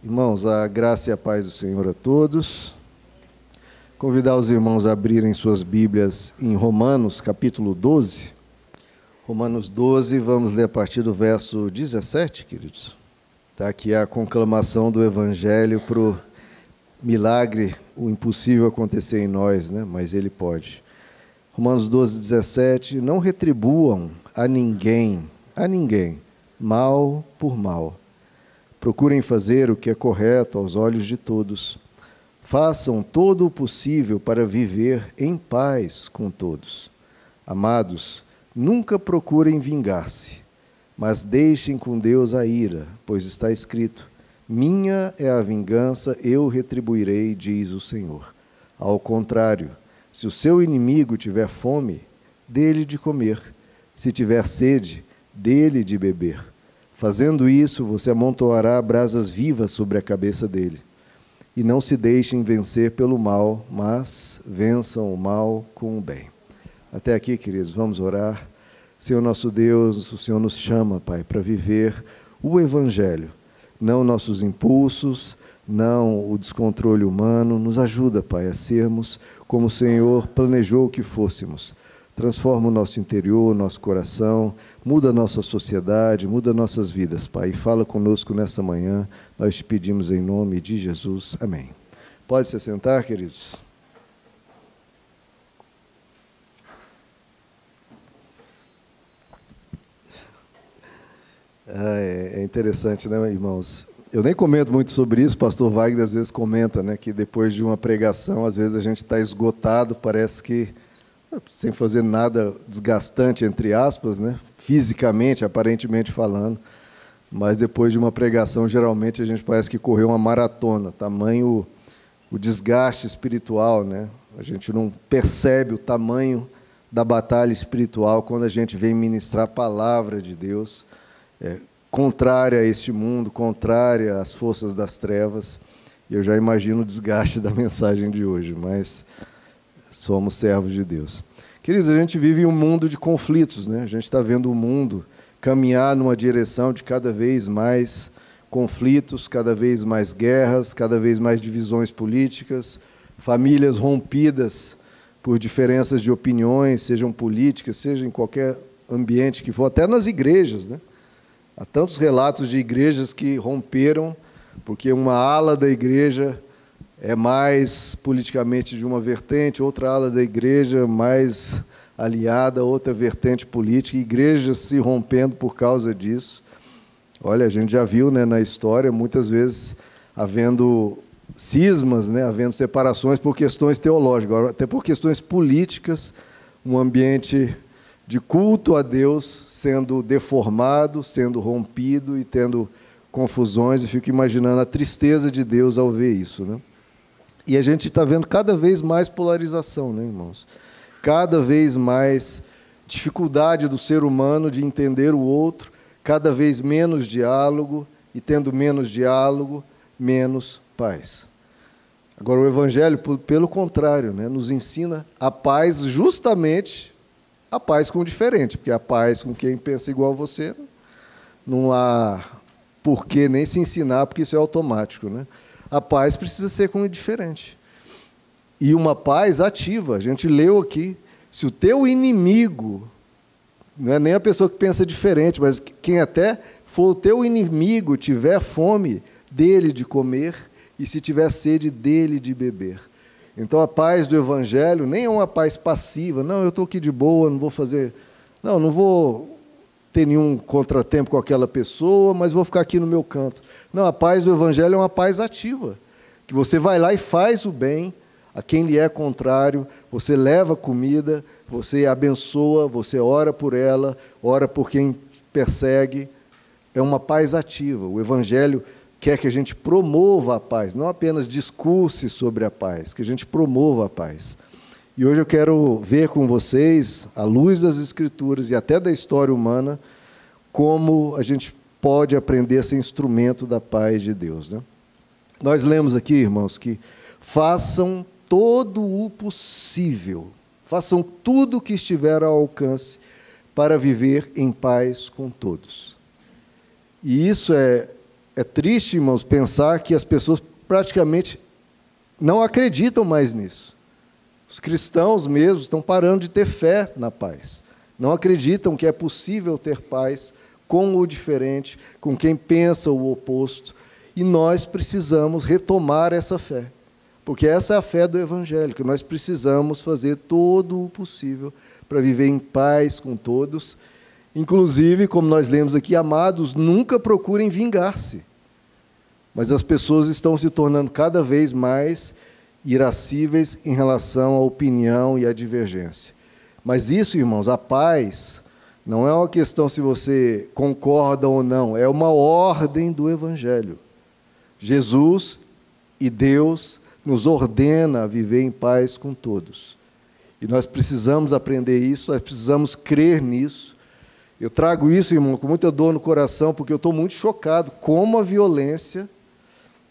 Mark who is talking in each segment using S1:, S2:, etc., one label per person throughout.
S1: Irmãos, a graça e a paz do Senhor a todos. Convidar os irmãos a abrirem suas Bíblias em Romanos, capítulo 12. Romanos 12, vamos ler a partir do verso 17, queridos. Está aqui a conclamação do Evangelho para o milagre, o impossível acontecer em nós, né? Mas ele pode. Romanos 12, 17. Não retribuam a ninguém, mal por mal. Procurem fazer o que é correto aos olhos de todos. Façam todo o possível para viver em paz com todos. Amados, nunca procurem vingar-se, mas deixem com Deus a ira, pois está escrito: minha é a vingança, eu retribuirei, diz o Senhor. Ao contrário, se o seu inimigo tiver fome, dê-lhe de comer. Se tiver sede, dê-lhe de beber. Fazendo isso, você amontoará brasas vivas sobre a cabeça dele. E não se deixem vencer pelo mal, mas vençam o mal com o bem. Até aqui, queridos, vamos orar. Senhor nosso Deus, o Senhor nos chama, Pai, para viver o Evangelho. Não nossos impulsos, não o descontrole humano. Nos ajuda, Pai, a sermos como o Senhor planejou que fôssemos. Transforma o nosso interior, o nosso coração, muda a nossa sociedade, muda nossas vidas, Pai. E fala conosco nessa manhã, nós te pedimos em nome de Jesus. Amém. Pode se sentar, queridos? É interessante, né, irmãos? Eu nem comento muito sobre isso, o pastor Wagner às vezes comenta, né, que depois de uma pregação, às vezes a gente está esgotado, parece que sem fazer nada desgastante, entre aspas, né? Fisicamente, aparentemente falando, mas depois de uma pregação, geralmente a gente parece que correu uma maratona, tamanho o desgaste espiritual, né? A gente não percebe o tamanho da batalha espiritual quando a gente vem ministrar a palavra de Deus, contrária a este mundo, contrária às forças das trevas. E eu já imagino o desgaste da mensagem de hoje, mas somos servos de Deus. Queridos, a gente vive em um mundo de conflitos, né? A gente está vendo o mundo caminhar numa direção de cada vez mais conflitos, cada vez mais guerras, cada vez mais divisões políticas, famílias rompidas por diferenças de opiniões, sejam políticas, seja em qualquer ambiente que for, até nas igrejas, né? Há tantos relatos de igrejas que romperam porque uma ala da igreja é mais politicamente de uma vertente, outra ala da igreja mais aliada a outra vertente política, igrejas se rompendo por causa disso. Olha, a gente já viu, né, na história, muitas vezes havendo cismas, né, havendo separações por questões teológicas, agora, até por questões políticas, um ambiente de culto a Deus sendo deformado, sendo rompido e tendo confusões, e fico imaginando a tristeza de Deus ao ver isso, né? E a gente está vendo cada vez mais polarização, né, irmãos? Cada vez mais dificuldade do ser humano de entender o outro, cada vez menos diálogo, e tendo menos diálogo, menos paz. Agora, o Evangelho, pelo contrário, né, nos ensina a paz, justamente a paz com o diferente, porque a paz com quem pensa igual a você, não há por que nem se ensinar, porque isso é automático, né? A paz precisa ser com o diferente. E uma paz ativa. A gente leu aqui, se o teu inimigo, não é nem a pessoa que pensa diferente, mas quem até for o teu inimigo, tiver fome, dele de comer, e se tiver sede, dele de beber. Então a paz do Evangelho nem é uma paz passiva. Não, eu estou aqui de boa, não vou fazer... Não vou ter nenhum contratempo com aquela pessoa, mas vou ficar aqui no meu canto. Não, a paz do Evangelho é uma paz ativa, que você vai lá e faz o bem a quem lhe é contrário, você leva comida, você abençoa, você ora por ela, ora por quem persegue. É uma paz ativa. O Evangelho quer que a gente promova a paz, não apenas discurse sobre a paz, que a gente promova a paz. E hoje eu quero ver com vocês, à luz das Escrituras e até da história humana, como a gente pode aprender a ser instrumento da paz de Deus, né? Nós lemos aqui, irmãos, que façam todo o possível, façam tudo o que estiver ao alcance para viver em paz com todos. E isso é é triste, irmãos, pensar que as pessoas praticamente não acreditam mais nisso. Os cristãos mesmo estão parando de ter fé na paz. Não acreditam que é possível ter paz com o diferente, com quem pensa o oposto. E nós precisamos retomar essa fé. Porque essa é a fé do Evangelho, que nós precisamos fazer todo o possível para viver em paz com todos. Inclusive, como nós lemos aqui, amados, nunca procurem vingar-se. Mas as pessoas estão se tornando cada vez mais irascíveis em relação à opinião e à divergência. Mas isso, irmãos, a paz não é uma questão se você concorda ou não, é uma ordem do Evangelho. Jesus e Deus nos ordena a viver em paz com todos. E nós precisamos aprender isso, nós precisamos crer nisso. Eu trago isso, irmão, com muita dor no coração, porque eu estou muito chocado como a violência,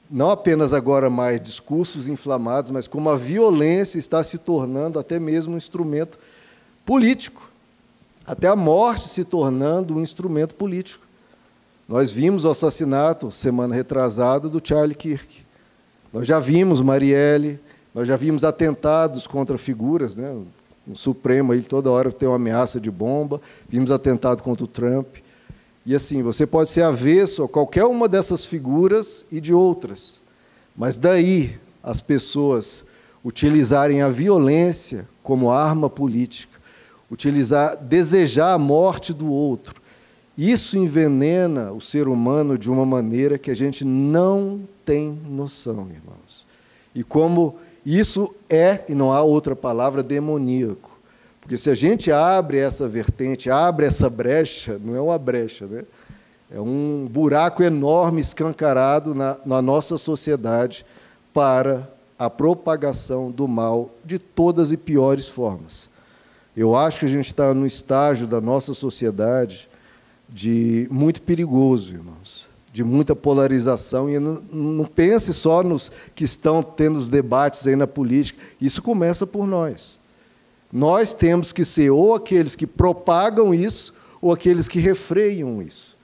S1: não apenas agora mais discursos inflamados, mas como a violência está se tornando até mesmo um instrumento político, até a morte se tornando um instrumento político. Nós vimos o assassinato, semana retrasada, do Charlie Kirk. Nós já vimos Marielle, nós já vimos atentados contra figuras, né? No Supremo, aí, toda hora tem uma ameaça de bomba, vimos atentado contra o Trump. E assim, você pode ser avesso a qualquer uma dessas figuras e de outras, mas daí as pessoas utilizarem a violência como arma política, desejar a morte do outro, isso envenena o ser humano de uma maneira que a gente não tem noção, irmãos. E como isso é, e não há outra palavra, demoníaco. Porque se a gente abre essa vertente, abre essa brecha, não é uma brecha, né? É um buraco enorme escancarado na nossa sociedade para a propagação do mal de todas e piores formas. Eu acho que a gente está no estágio da nossa sociedade de muito perigoso, irmãos, de muita polarização, e não pense só nos que estão tendo os debates aí na política, isso começa por nós. Nós temos que ser ou aqueles que propagam isso, ou aqueles que refreiam isso.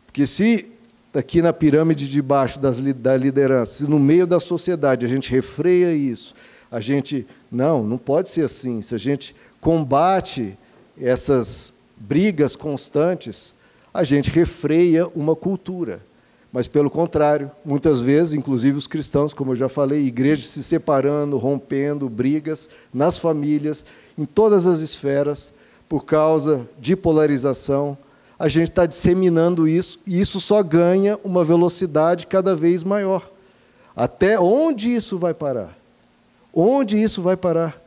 S1: Porque se aqui na pirâmide de baixo da liderança, se no meio da sociedade a gente refreia isso, a gente, não pode ser assim, se a gente combate essas brigas constantes, a gente refreia uma cultura. Mas, pelo contrário, muitas vezes, inclusive os cristãos, como eu já falei, igrejas se separando, rompendo, brigas nas famílias, em todas as esferas, por causa de polarização, a gente está disseminando isso, e isso só ganha uma velocidade cada vez maior. Até onde isso vai parar? Onde isso vai parar?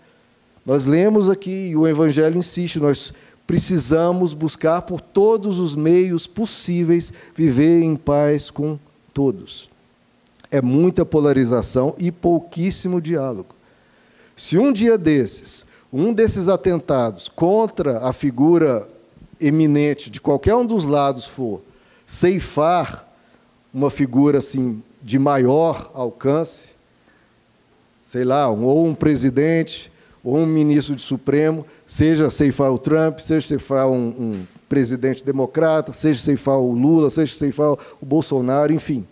S1: Nós lemos aqui, e o Evangelho insiste, nós precisamos buscar por todos os meios possíveis viver em paz com todos. É muita polarização e pouquíssimo diálogo. Se um dia desses, um desses atentados contra a figura eminente de qualquer um dos lados for ceifar uma figura assim de maior alcance, sei lá, ou um presidente, ou um ministro de Supremo, seja ceifar o Trump, seja ceifar um presidente democrata, seja ceifar o Lula, seja ceifar o Bolsonaro, enfim.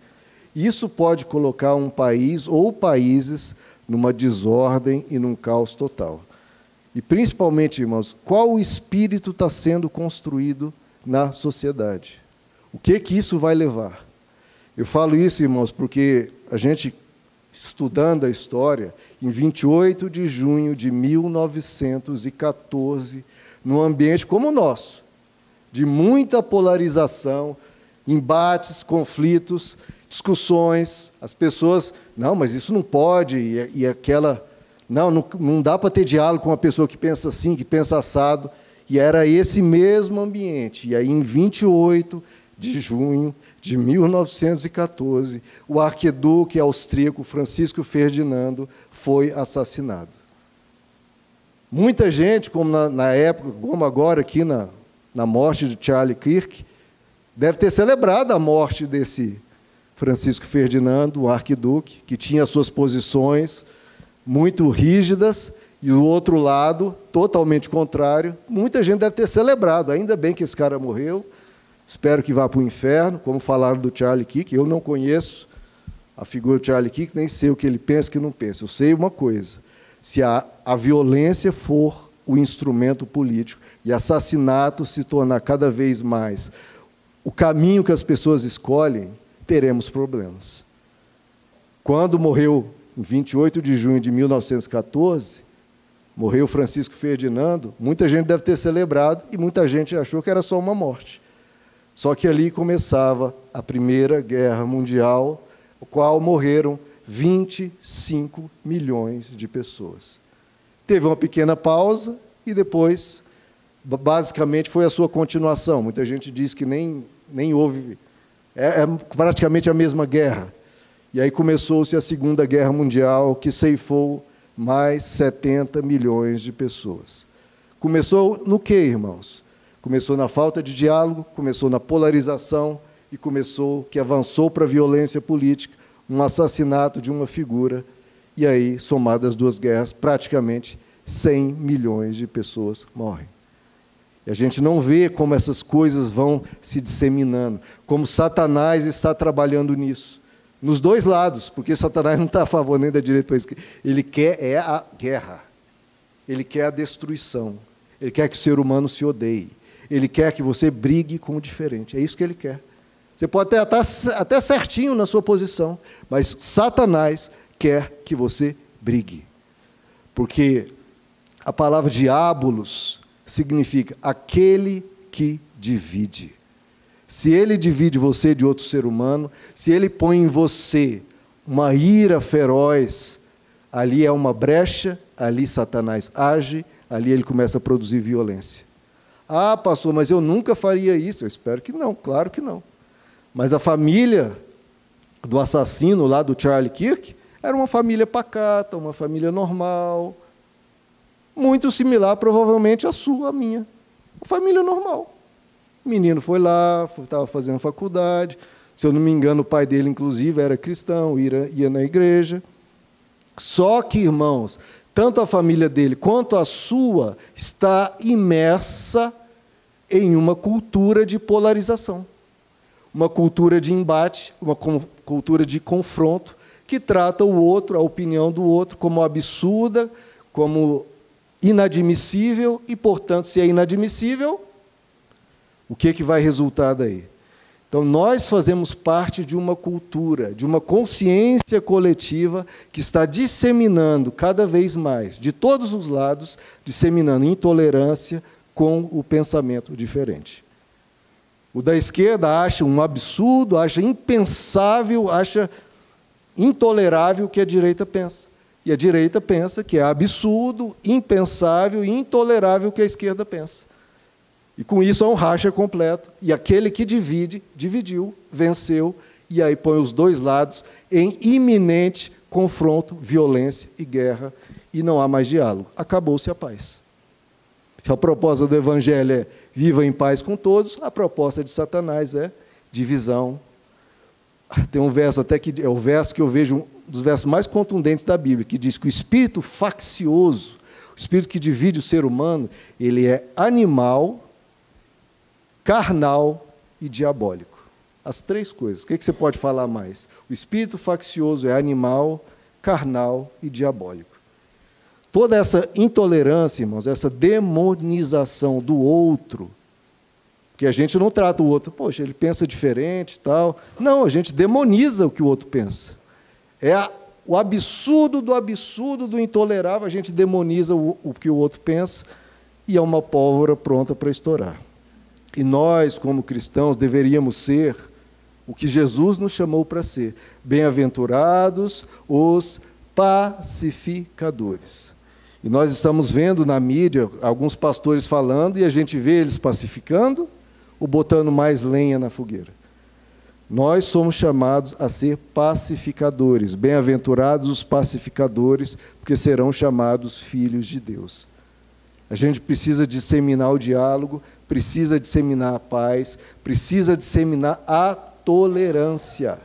S1: Isso pode colocar um país ou países numa desordem e num caos total. E, principalmente, irmãos, qual o espírito está sendo construído na sociedade? O que isso vai levar? Eu falo isso, irmãos, porque a gente, estudando a história, em 28 de junho de 1914, num ambiente como o nosso, de muita polarização, embates, conflitos, discussões, as pessoas, não, mas isso não pode, e aquela, não dá para ter diálogo com uma pessoa que pensa assim, que pensa assado, e era esse mesmo ambiente. E aí, em 28 de junho de 1914, o arquiduque austríaco Francisco Ferdinando foi assassinado. Muita gente, como na época, como agora aqui na morte de Charlie Kirk, deve ter celebrado a morte desse Francisco Ferdinando, o arquiduque, que tinha suas posições muito rígidas, e o outro lado, totalmente contrário. Muita gente deve ter celebrado, ainda bem que esse cara morreu, espero que vá para o inferno, como falaram do Charlie Kirk. Eu não conheço a figura do Charlie Kirk, nem sei o que ele pensa e o que não pensa. Eu sei uma coisa: se a violência for o instrumento político e assassinato se tornar cada vez mais o caminho que as pessoas escolhem, teremos problemas. Quando morreu, em 28 de junho de 1914, morreu Francisco Ferdinando, muita gente deve ter celebrado e muita gente achou que era só uma morte. Só que ali começava a Primeira Guerra Mundial, no qual morreram 25 milhões de pessoas. Teve uma pequena pausa e depois, basicamente, foi a sua continuação. Muita gente diz que nem houve... É praticamente a mesma guerra. E aí começou-se a Segunda Guerra Mundial, que ceifou mais 70 milhões de pessoas. Começou no quê, irmãos? Começou na falta de diálogo, começou na polarização e começou, que avançou para a violência política, um assassinato de uma figura, e aí, somadas as duas guerras, praticamente 100 milhões de pessoas morrem. E a gente não vê como essas coisas vão se disseminando, como Satanás está trabalhando nisso, nos dois lados, porque Satanás não está a favor nem da direita nem da esquerda. Ele quer a guerra, ele quer a destruição, ele quer que o ser humano se odeie, ele quer que você brigue com o diferente, é isso que ele quer. Você pode estar até certinho na sua posição, mas Satanás quer que você brigue. Porque a palavra diabolos significa aquele que divide. Se ele divide você de outro ser humano, se ele põe em você uma ira feroz, ali é uma brecha, ali Satanás age, ali ele começa a produzir violência. Ah, pastor, mas eu nunca faria isso. Eu espero que não, claro que não. Mas a família do assassino lá do Charlie Kirk era uma família pacata, uma família normal, muito similar provavelmente à sua, à minha. Uma família normal. O menino foi lá, estava fazendo faculdade, se eu não me engano o pai dele inclusive era cristão, ia na igreja. Só que, irmãos, tanto a família dele quanto a sua está imersa em uma cultura de polarização. Uma cultura de embate, uma cultura de confronto, que trata o outro, a opinião do outro, como absurda, como inadmissível, e, portanto, se é inadmissível, o que vai resultar daí? Então, nós fazemos parte de uma cultura, de uma consciência coletiva que está disseminando cada vez mais, de todos os lados, disseminando intolerância com o pensamento diferente. O da esquerda acha um absurdo, acha impensável, acha intolerável o que a direita pensa. E a direita pensa que é absurdo, impensável e intolerável o que a esquerda pensa. E com isso há um racha completo. E aquele que divide, dividiu, venceu, e aí põe os dois lados em iminente confronto, violência e guerra, e não há mais diálogo. Acabou-se a paz. A proposta do Evangelho é viva em paz com todos, a proposta de Satanás é divisão. Tem um verso até que é o verso que eu vejo, um dos versos mais contundentes da Bíblia, que diz que o espírito faccioso, o espírito que divide o ser humano, ele é animal, carnal e diabólico. As três coisas. O que você pode falar mais? O espírito faccioso é animal, carnal e diabólico. Toda essa intolerância, irmãos, essa demonização do outro, porque a gente não trata o outro, poxa, ele pensa diferente e tal. Não, a gente demoniza o que o outro pensa. É o absurdo do intolerável, a gente demoniza o que o outro pensa, e é uma pólvora pronta para estourar. E nós, como cristãos, deveríamos ser o que Jesus nos chamou para ser. Bem-aventurados os pacificadores. E nós estamos vendo na mídia alguns pastores falando, e a gente vê eles pacificando ou botando mais lenha na fogueira. Nós somos chamados a ser pacificadores. Bem-aventurados os pacificadores, porque serão chamados filhos de Deus. A gente precisa disseminar o diálogo, precisa disseminar a paz, precisa disseminar a tolerância.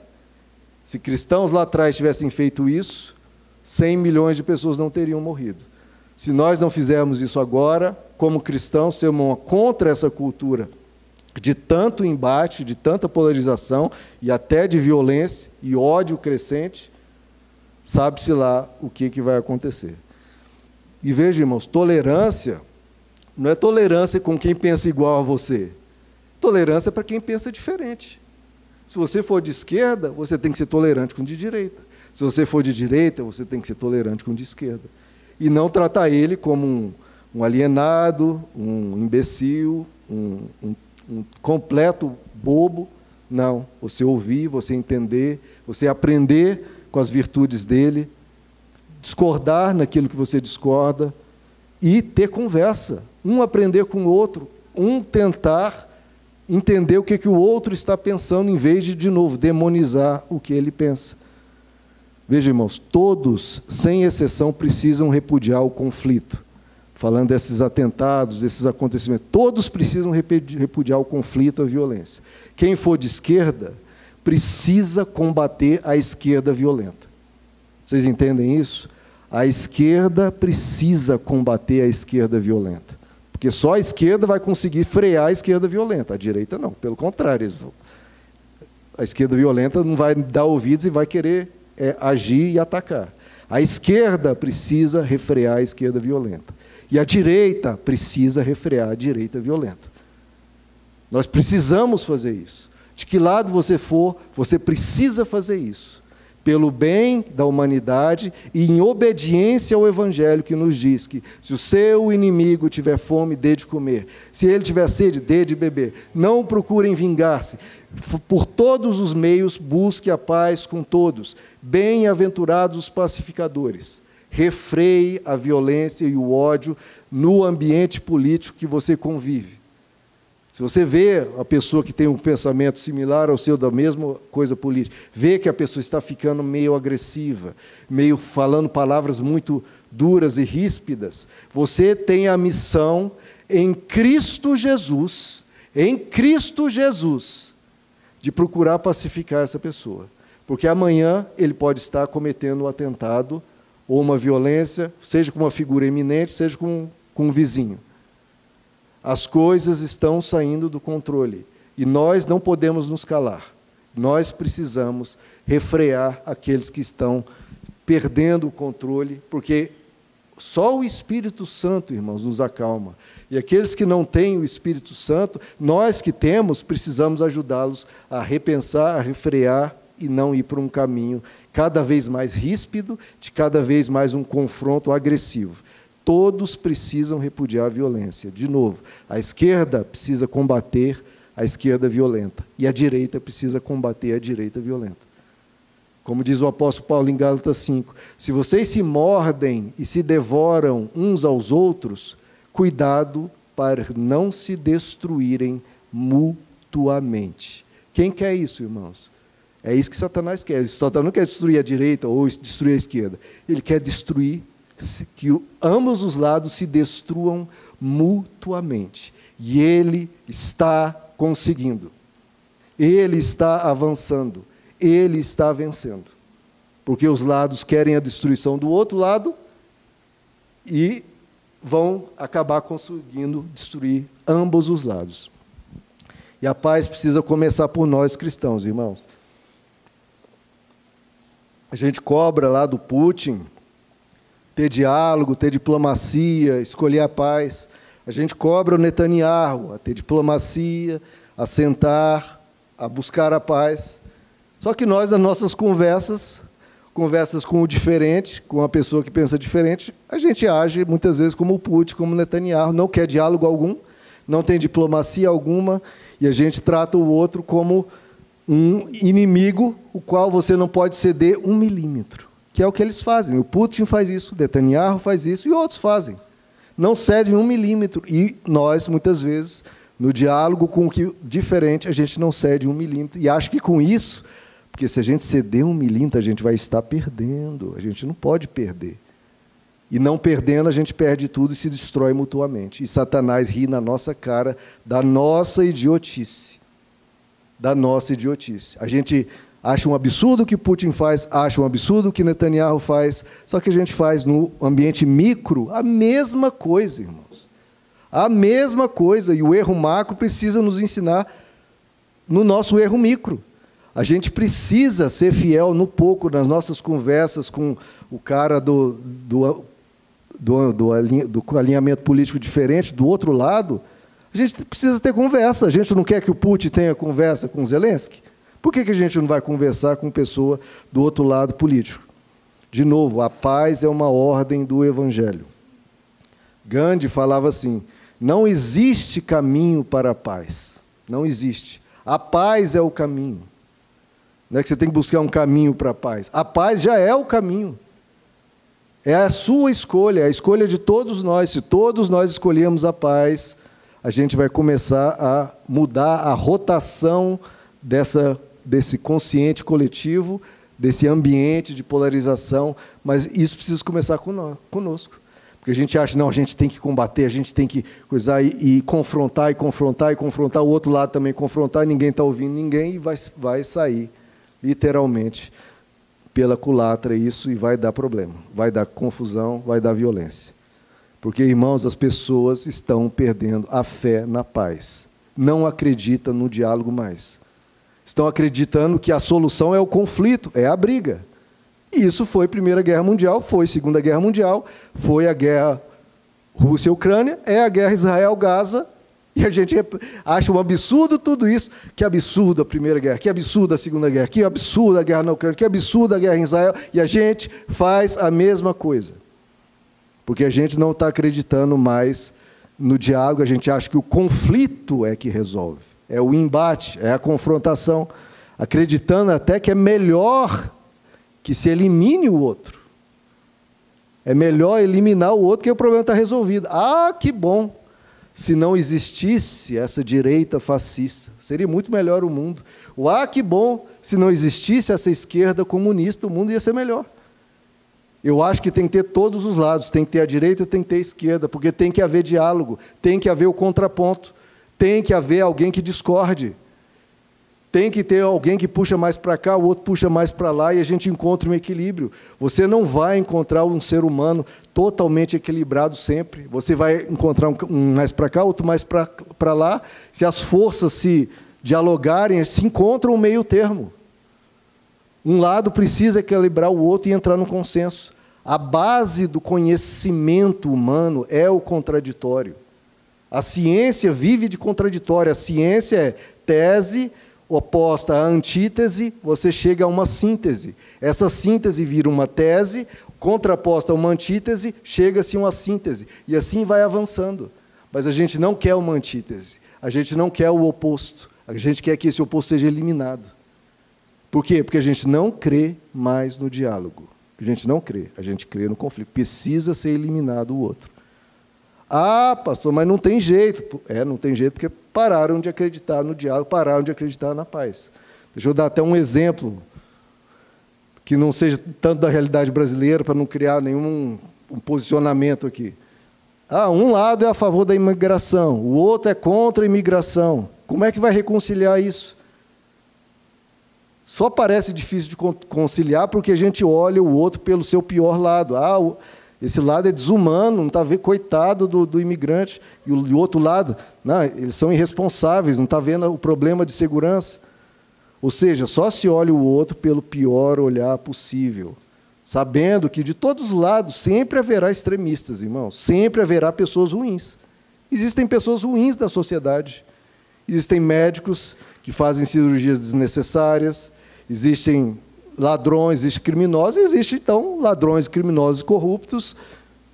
S1: Se cristãos lá atrás tivessem feito isso, 100 milhões de pessoas não teriam morrido. Se nós não fizermos isso agora, como cristãos, sermos contra essa cultura de tanto embate, de tanta polarização e até de violência e ódio crescente, sabe-se lá o que vai acontecer. E veja, irmãos, tolerância não é tolerância com quem pensa igual a você. Tolerância é para quem pensa diferente. Se você for de esquerda, você tem que ser tolerante com o de direita. Se você for de direita, você tem que ser tolerante com o de esquerda. E não tratar ele como um alienado, um imbecil, um completo bobo. Não, você ouvir, você entender, você aprender com as virtudes dele, discordar naquilo que você discorda e ter conversa. Um aprender com o outro, um tentar entender o que o outro está pensando, em vez de novo, demonizar o que ele pensa. Veja, irmãos, todos, sem exceção, precisam repudiar o conflito. Falando desses atentados, desses acontecimentos, todos precisam repudiar o conflito, a violência. Quem for de esquerda precisa combater a esquerda violenta. Vocês entendem isso? A esquerda precisa combater a esquerda violenta. Porque só a esquerda vai conseguir frear a esquerda violenta, a direita não, pelo contrário. A esquerda violenta não vai dar ouvidos e vai querer agir e atacar. A esquerda precisa refrear a esquerda violenta. E a direita precisa refrear a direita violenta. Nós precisamos fazer isso. De que lado você for, você precisa fazer isso. Pelo bem da humanidade e em obediência ao Evangelho, que nos diz que se o seu inimigo tiver fome, dê de comer. Se ele tiver sede, dê de beber. Não procurem vingar-se. Por todos os meios, busque a paz com todos. Bem-aventurados os pacificadores. Refreie a violência e o ódio no ambiente político que você convive. Se você vê a pessoa que tem um pensamento similar ao seu, da mesma coisa política, vê que a pessoa está ficando meio agressiva, meio falando palavras muito duras e ríspidas, você tem a missão em Cristo Jesus, de procurar pacificar essa pessoa. Porque amanhã ele pode estar cometendo um atentado ou uma violência, seja com uma figura eminente, seja com um vizinho. As coisas estão saindo do controle e nós não podemos nos calar. Nós precisamos refrear aqueles que estão perdendo o controle, porque só o Espírito Santo, irmãos, nos acalma. E aqueles que não têm o Espírito Santo, nós que temos, precisamos ajudá-los a repensar, a refrear e não ir por um caminho cada vez mais ríspido, de cada vez mais um confronto agressivo. Todos precisam repudiar a violência. De novo, a esquerda precisa combater a esquerda violenta e a direita precisa combater a direita violenta. Como diz o apóstolo Paulo em Gálatas 5, se vocês se mordem e se devoram uns aos outros, cuidado para não se destruírem mutuamente. Quem quer isso, irmãos? É isso que Satanás quer. Satanás não quer destruir a direita ou destruir a esquerda. Ele quer destruir que ambos os lados se destruam mutuamente. E ele está conseguindo. Ele está avançando. Ele está vencendo. Porque os lados querem a destruição do outro lado e vão acabar conseguindo destruir ambos os lados. E a paz precisa começar por nós cristãos, irmãos. A gente cobra lá do Putin ter diálogo, ter diplomacia, escolher a paz. A gente cobra o Netanyahu a ter diplomacia, a sentar, a buscar a paz. Só que nós, nas nossas conversas com o diferente, com a pessoa que pensa diferente, a gente age muitas vezes como o Putin, como o Netanyahu, não quer diálogo algum, não tem diplomacia alguma, e a gente trata o outro como um inimigo, o qual você não pode ceder 1 milímetro. Que é o que eles fazem. O Putin faz isso, o Netanyahu faz isso, e outros fazem. Não cedem 1 milímetro. E nós, muitas vezes, no diálogo com o que diferente, a gente não cede 1 milímetro. E acho que com isso, porque se a gente ceder 1 milímetro, a gente vai estar perdendo. A gente não pode perder. E não perdendo, a gente perde tudo e se destrói mutuamente. E Satanás ri na nossa cara da nossa idiotice. Da nossa idiotice. A gente acha um absurdo o que Putin faz, acha um absurdo o que Netanyahu faz, só que a gente faz no ambiente micro a mesma coisa, irmãos. A mesma coisa, e o erro macro precisa nos ensinar no nosso erro micro. A gente precisa ser fiel no pouco, nas nossas conversas com o cara do alinhamento político diferente, do outro lado. A gente precisa ter conversa. A gente não quer que o Putin tenha conversa com o Zelensky? Por que a gente não vai conversar com pessoa do outro lado político? De novo, a paz é uma ordem do Evangelho. Gandhi falava assim, não existe caminho para a paz. Não existe. A paz é o caminho. Não é que você tem que buscar um caminho para a paz. A paz já é o caminho. É a sua escolha, é a escolha de todos nós. Se todos nós escolhemos a paz, a gente vai começar a mudar a rotação desse consciente coletivo, desse ambiente de polarização, mas isso precisa começar conosco. Porque a gente acha, não, a gente tem que combater, a gente tem que coisar e confrontar, o outro lado também confrontar, ninguém está ouvindo ninguém e vai sair, literalmente, pela culatra isso e vai dar problema, vai dar confusão, vai dar violência. Porque, irmãos, as pessoas estão perdendo a fé na paz. Não acreditam no diálogo mais. Estão acreditando que a solução é o conflito, é a briga. E isso foi Primeira Guerra Mundial, foi Segunda Guerra Mundial, foi a guerra Rússia-Ucrânia, é a guerra Israel-Gaza, e a gente acha um absurdo tudo isso. Que absurdo a Primeira Guerra, que absurdo a Segunda Guerra, que absurdo a guerra na Ucrânia, que absurdo a guerra em Israel, e a gente faz a mesma coisa. Porque a gente não está acreditando mais no diálogo, a gente acha que o conflito é que resolve, é o embate, é a confrontação, acreditando até que é melhor que se elimine o outro. É melhor eliminar o outro que o problema está resolvido. Ah, que bom! Se não existisse essa direita fascista, seria muito melhor o mundo. Ah, que bom! Se não existisse essa esquerda comunista, o mundo ia ser melhor. Eu acho que tem que ter todos os lados, tem que ter a direita, tem que ter a esquerda, porque tem que haver diálogo, tem que haver o contraponto, tem que haver alguém que discorde. Tem que ter alguém que puxa mais para cá, o outro puxa mais para lá, e a gente encontra um equilíbrio. Você não vai encontrar um ser humano totalmente equilibrado sempre. Você vai encontrar um mais para cá, outro mais para lá. Se as forças se dialogarem, se encontram um meio termo. Um lado precisa equilibrar o outro e entrar no consenso. A base do conhecimento humano é o contraditório. A ciência vive de contraditório. A ciência é tese oposta à antítese, você chega a uma síntese. Essa síntese vira uma tese, contraposta a uma antítese, chega-se a uma síntese. E assim vai avançando. Mas a gente não quer uma antítese. A gente não quer o oposto. A gente quer que esse oposto seja eliminado. Por quê? Porque a gente não crê mais no diálogo. A gente não crê. A gente crê no conflito. Precisa ser eliminado o outro. Ah, pastor, mas não tem jeito. Não tem jeito porque pararam de acreditar no diálogo, pararam de acreditar na paz. Deixa eu dar até um exemplo que não seja tanto da realidade brasileira, para não criar nenhum posicionamento aqui. Um lado é a favor da imigração, o outro é contra a imigração. Como é que vai reconciliar isso? Só parece difícil de conciliar porque a gente olha o outro pelo seu pior lado. Esse lado é desumano, não está vendo, coitado do imigrante. E o outro lado, não, eles são irresponsáveis, não está vendo o problema de segurança. Ou seja, só se olha o outro pelo pior olhar possível, sabendo que de todos os lados sempre haverá extremistas, irmãos, sempre haverá pessoas ruins. Existem pessoas ruins na sociedade. Existem médicos que fazem cirurgias desnecessárias, existem ladrões, existem criminosos, existem, então, ladrões, criminosos e corruptos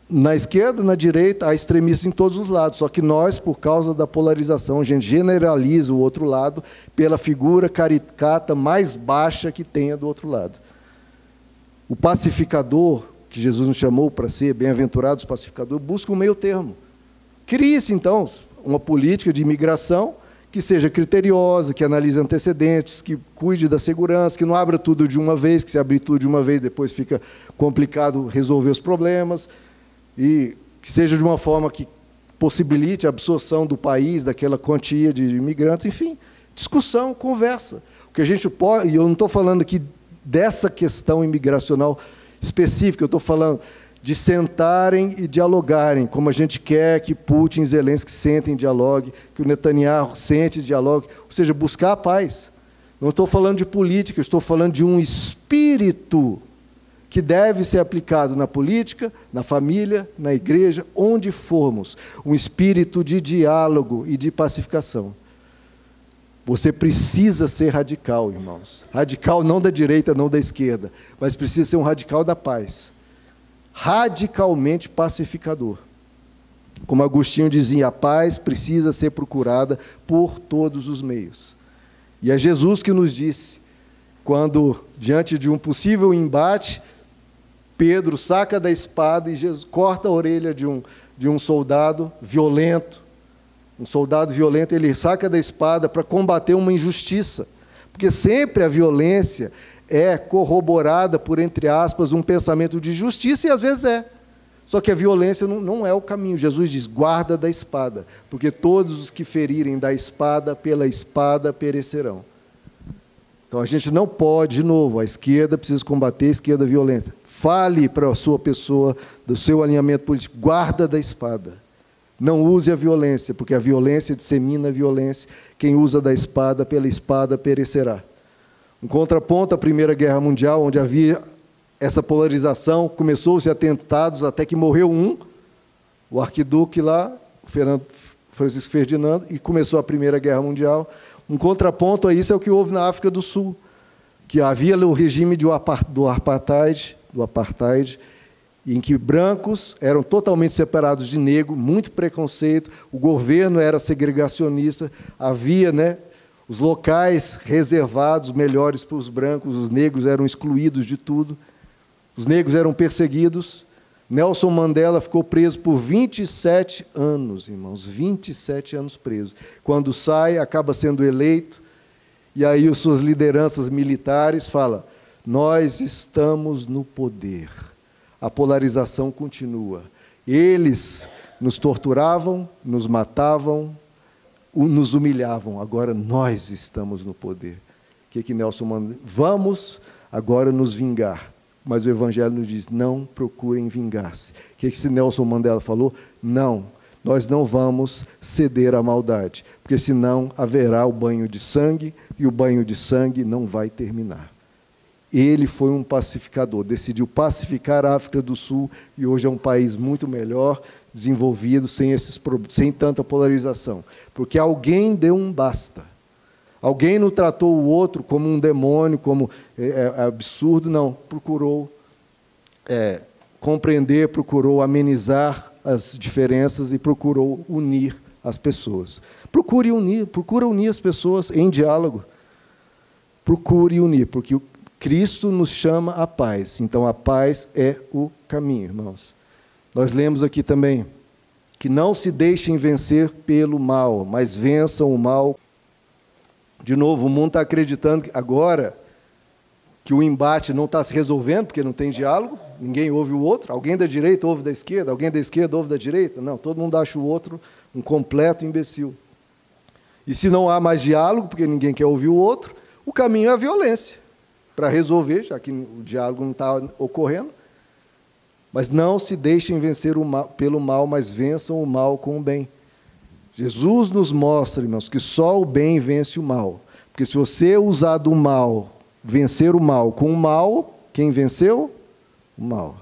S1: na esquerda, na direita, há extremistas em todos os lados. Só que nós, por causa da polarização, a gente generaliza o outro lado pela figura caricata mais baixa que tenha do outro lado. O pacificador, que Jesus nos chamou para ser, bem-aventurados pacificadores, busca um meio termo. Cria-se, então, uma política de imigração que seja criteriosa, que analise antecedentes, que cuide da segurança, que não abra tudo de uma vez, que se abrir tudo de uma vez, depois fica complicado resolver os problemas, e que seja de uma forma que possibilite a absorção do país, daquela quantia de imigrantes, enfim, discussão, conversa. O que a gente pode, e eu não estou falando aqui dessa questão imigracional específica, eu estou falando de sentarem e dialogarem, como a gente quer que Putin e Zelensky sentem e dialoguem, que o Netanyahu sente e dialogue, ou seja, buscar a paz. Não estou falando de política, estou falando de um espírito que deve ser aplicado na política, na família, na igreja, onde formos. Um espírito de diálogo e de pacificação. Você precisa ser radical, irmãos. Radical não da direita, não da esquerda, mas precisa ser um radical da paz. Radicalmente pacificador. Como Agostinho dizia, a paz precisa ser procurada por todos os meios. E é Jesus que nos disse, quando, diante de um possível embate, Pedro saca da espada e Jesus corta a orelha de um soldado violento. Um soldado violento, ele saca da espada para combater uma injustiça. Porque sempre a violência é corroborada por, entre aspas, um pensamento de justiça, e às vezes é. Só que a violência não é o caminho. Jesus diz, guarda da espada, porque todos os que ferirem da espada, pela espada perecerão. Então a gente não pode, de novo, a esquerda precisa combater a esquerda violenta. Fale para a sua pessoa, do seu alinhamento político, guarda da espada. Não use a violência, porque a violência dissemina a violência. Quem usa da espada, pela espada perecerá. Um contraponto à Primeira Guerra Mundial, onde havia essa polarização, começou-se atentados até que morreu o arquiduque lá, Francisco Ferdinando, e começou a Primeira Guerra Mundial. Um contraponto a isso é o que houve na África do Sul, que havia o regime do apartheid, em que brancos eram totalmente separados de negro, muito preconceito, o governo era segregacionista, havia, os locais reservados melhores para os brancos, os negros eram excluídos de tudo, os negros eram perseguidos. Nelson Mandela ficou preso por 27 anos, irmãos, 27 anos preso. Quando sai, acaba sendo eleito, e aí as suas lideranças militares falam, nós estamos no poder. A polarização continua. Eles nos torturavam, nos matavam, nos humilhavam. Agora nós estamos no poder. O que Nelson Mandela? Vamos agora nos vingar. Mas o Evangelho nos diz, não procurem vingar-se. O que esse Nelson Mandela falou? Não, nós não vamos ceder à maldade, porque senão haverá o banho de sangue, e o banho de sangue não vai terminar. Ele foi um pacificador, decidiu pacificar a África do Sul, e hoje é um país muito melhor, desenvolvido, sem tanta polarização. Porque alguém deu um basta. Alguém não tratou o outro como um demônio, como absurdo, não. Procurou compreender, procurou amenizar as diferenças e procurou unir as pessoas. Procura unir as pessoas em diálogo. Procure unir, porque Cristo nos chama à paz. Então, a paz é o caminho, irmãos. Nós lemos aqui também que não se deixem vencer pelo mal, mas vençam o mal. De novo, o mundo está acreditando agora que o embate não está se resolvendo, porque não tem diálogo, ninguém ouve o outro, alguém da direita ouve da esquerda, alguém da esquerda ouve da direita. Não, todo mundo acha o outro um completo imbecil. E se não há mais diálogo, porque ninguém quer ouvir o outro, o caminho é a violência, para resolver, já que o diálogo não está ocorrendo. Mas não se deixem vencer pelo mal, mas vençam o mal com o bem. Jesus nos mostra, irmãos, que só o bem vence o mal. Porque se você usar do mal, vencer o mal com o mal, quem venceu? O mal.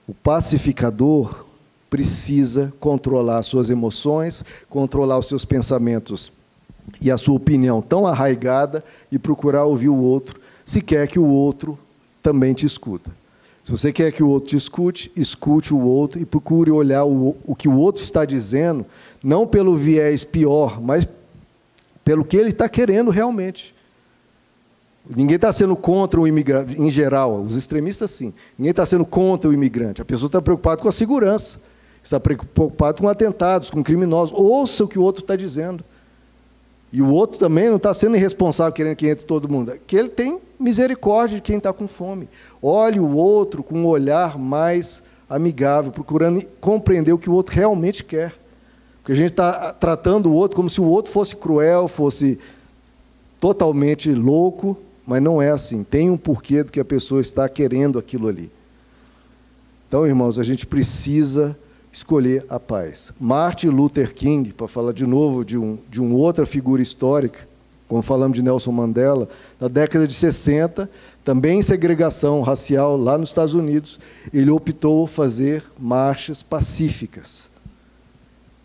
S1: O pacificador precisa controlar suas emoções, controlar os seus pensamentos e a sua opinião tão arraigada e procurar ouvir o outro, se quer que o outro também te escuta. Se você quer que o outro te escute, escute o outro e procure olhar o que o outro está dizendo, não pelo viés pior, mas pelo que ele está querendo realmente. Ninguém está sendo contra o imigrante, em geral, os extremistas sim. Ninguém está sendo contra o imigrante. A pessoa está preocupada com a segurança, está preocupada com atentados, com criminosos. Ouça o que o outro está dizendo. E o outro também não está sendo irresponsável querendo que entre todo mundo. Que ele tem misericórdia de quem está com fome. Olhe o outro com um olhar mais amigável, procurando compreender o que o outro realmente quer. Porque a gente está tratando o outro como se o outro fosse cruel, fosse totalmente louco, mas não é assim. Tem um porquê do que a pessoa está querendo aquilo ali. Então, irmãos, a gente precisa escolher a paz. Martin Luther King, para falar de novo de uma outra figura histórica, quando falamos de Nelson Mandela, na década de 60, também em segregação racial lá nos Estados Unidos, ele optou fazer marchas pacíficas.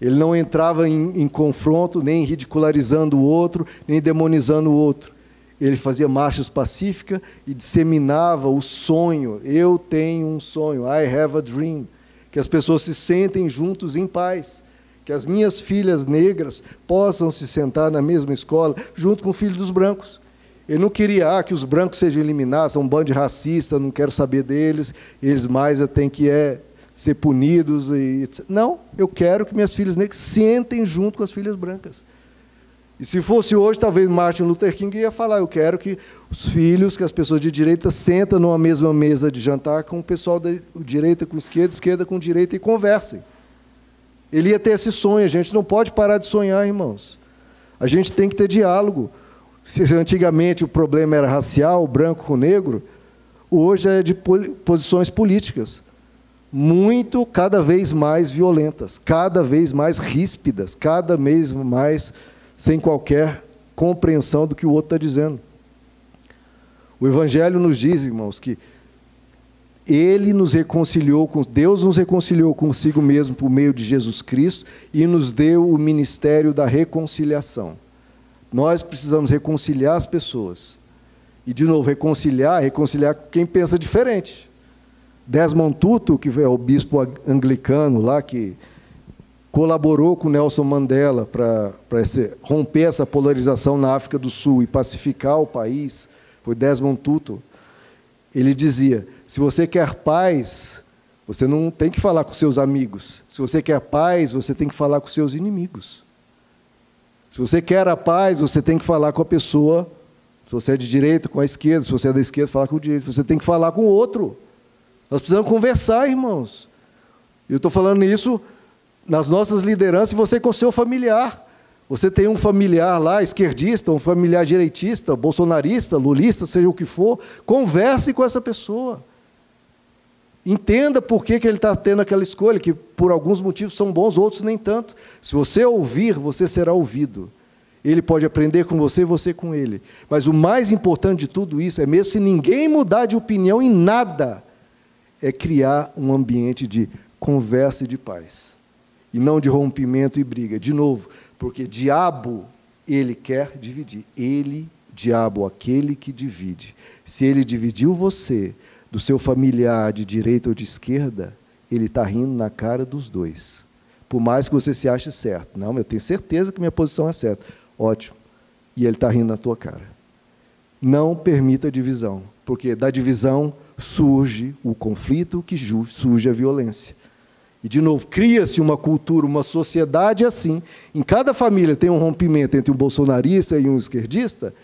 S1: Ele não entrava em confronto, nem ridicularizando o outro, nem demonizando o outro. Ele fazia marchas pacíficas e disseminava o sonho. Eu tenho um sonho, I have a dream. Que as pessoas se sentem juntos em paz. Que as minhas filhas negras possam se sentar na mesma escola, junto com o filho dos brancos. Ele não queria que os brancos sejam eliminados, são um bando de racistas, não quero saber deles, eles mais têm que ser punidos. Não, eu quero que minhas filhas negras sentem junto com as filhas brancas. E se fosse hoje, talvez Martin Luther King ia falar, eu quero que os filhos, que as pessoas de direita sentem numa mesma mesa de jantar com o pessoal da direita com esquerda, esquerda com direita e conversem. Ele ia ter esse sonho, a gente não pode parar de sonhar, irmãos. A gente tem que ter diálogo. Se antigamente o problema era racial, branco com negro, hoje é de posições políticas. Cada vez mais violentas, cada vez mais ríspidas, cada vez mais sem qualquer compreensão do que o outro está dizendo. O Evangelho nos diz, irmãos, que Deus nos reconciliou consigo mesmo por meio de Jesus Cristo e nos deu o ministério da reconciliação. Nós precisamos reconciliar as pessoas. E, de novo, reconciliar com quem pensa diferente. Desmond Tutu, que é o bispo anglicano lá, que colaborou com Nelson Mandela para romper essa polarização na África do Sul e pacificar o país, foi Desmond Tutu. Ele dizia, se você quer paz, você não tem que falar com seus amigos. Se você quer paz, você tem que falar com seus inimigos. Se você quer a paz, você tem que falar com a pessoa, se você é de direita, com a esquerda, se você é da esquerda, falar com o direito, você tem que falar com o outro. Nós precisamos conversar, irmãos. Eu estou falando isso nas nossas lideranças, e você com o seu familiar. Você tem um familiar lá, esquerdista, um familiar direitista, bolsonarista, lulista, seja o que for, converse com essa pessoa. Entenda por que ele está tendo aquela escolha, que por alguns motivos são bons, outros nem tanto. Se você ouvir, você será ouvido. Ele pode aprender com você, você com ele. Mas o mais importante de tudo isso, é mesmo se ninguém mudar de opinião em nada, é criar um ambiente de conversa e de paz. E não de rompimento e briga. De novo, porque diabo, ele quer dividir. Ele, diabo, aquele que divide. Se ele dividiu você do seu familiar de direita ou de esquerda, ele está rindo na cara dos dois. Por mais que você se ache certo. Não, eu tenho certeza que minha posição é certa. Ótimo. E ele está rindo na tua cara. Não permita divisão, porque da divisão surge o conflito, que surge a violência. E, de novo, cria-se uma cultura, uma sociedade assim. Em cada família tem um rompimento entre um bolsonarista e um esquerdista.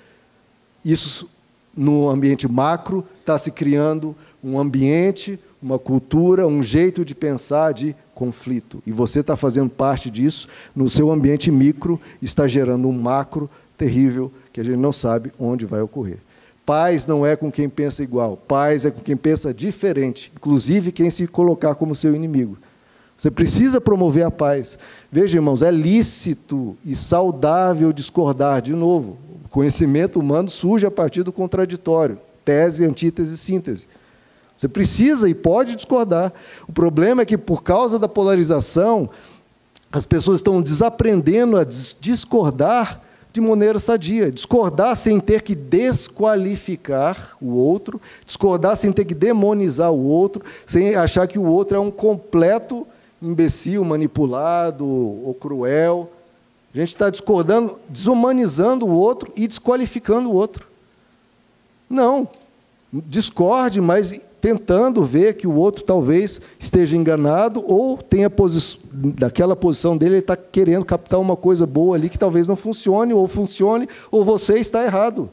S1: Isso, no ambiente macro, está se criando um ambiente, uma cultura, um jeito de pensar de conflito. E você está fazendo parte disso. No seu ambiente micro, está gerando um macro terrível que a gente não sabe onde vai ocorrer. Paz não é com quem pensa igual. Paz é com quem pensa diferente, inclusive quem se colocar como seu inimigo. Você precisa promover a paz. Veja, irmãos, é lícito e saudável discordar. De novo, o conhecimento humano surge a partir do contraditório. Tese, antítese, síntese. Você precisa e pode discordar. O problema é que, por causa da polarização, as pessoas estão desaprendendo a discordar de maneira sadia. Discordar sem ter que desqualificar o outro, discordar sem ter que demonizar o outro, sem achar que o outro é um completo imbecil, manipulado ou cruel. A gente está discordando, desumanizando o outro e desqualificando o outro. Não. Discorde, mas tentando ver que o outro talvez esteja enganado ou tenha daquela posição dele, ele está querendo captar uma coisa boa ali que talvez não funcione, ou você está errado.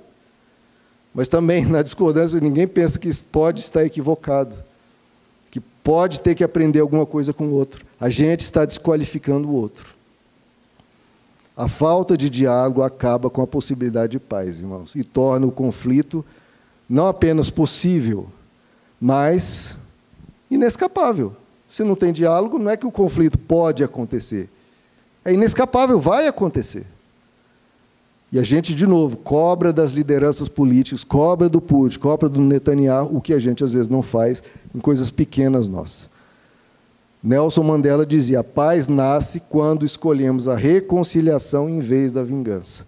S1: Mas também, na discordância, ninguém pensa que pode estar equivocado, que pode ter que aprender alguma coisa com o outro. A gente está desqualificando o outro. A falta de diálogo acaba com a possibilidade de paz, irmãos, e torna o conflito não apenas possível, mas inescapável. Se não tem diálogo, não é que o conflito pode acontecer. É inescapável, vai acontecer. E a gente, de novo, cobra das lideranças políticas, cobra do Putin, cobra do Netanyahu, o que a gente, às vezes, não faz em coisas pequenas nossas. Nelson Mandela dizia: a paz nasce quando escolhemos a reconciliação em vez da vingança,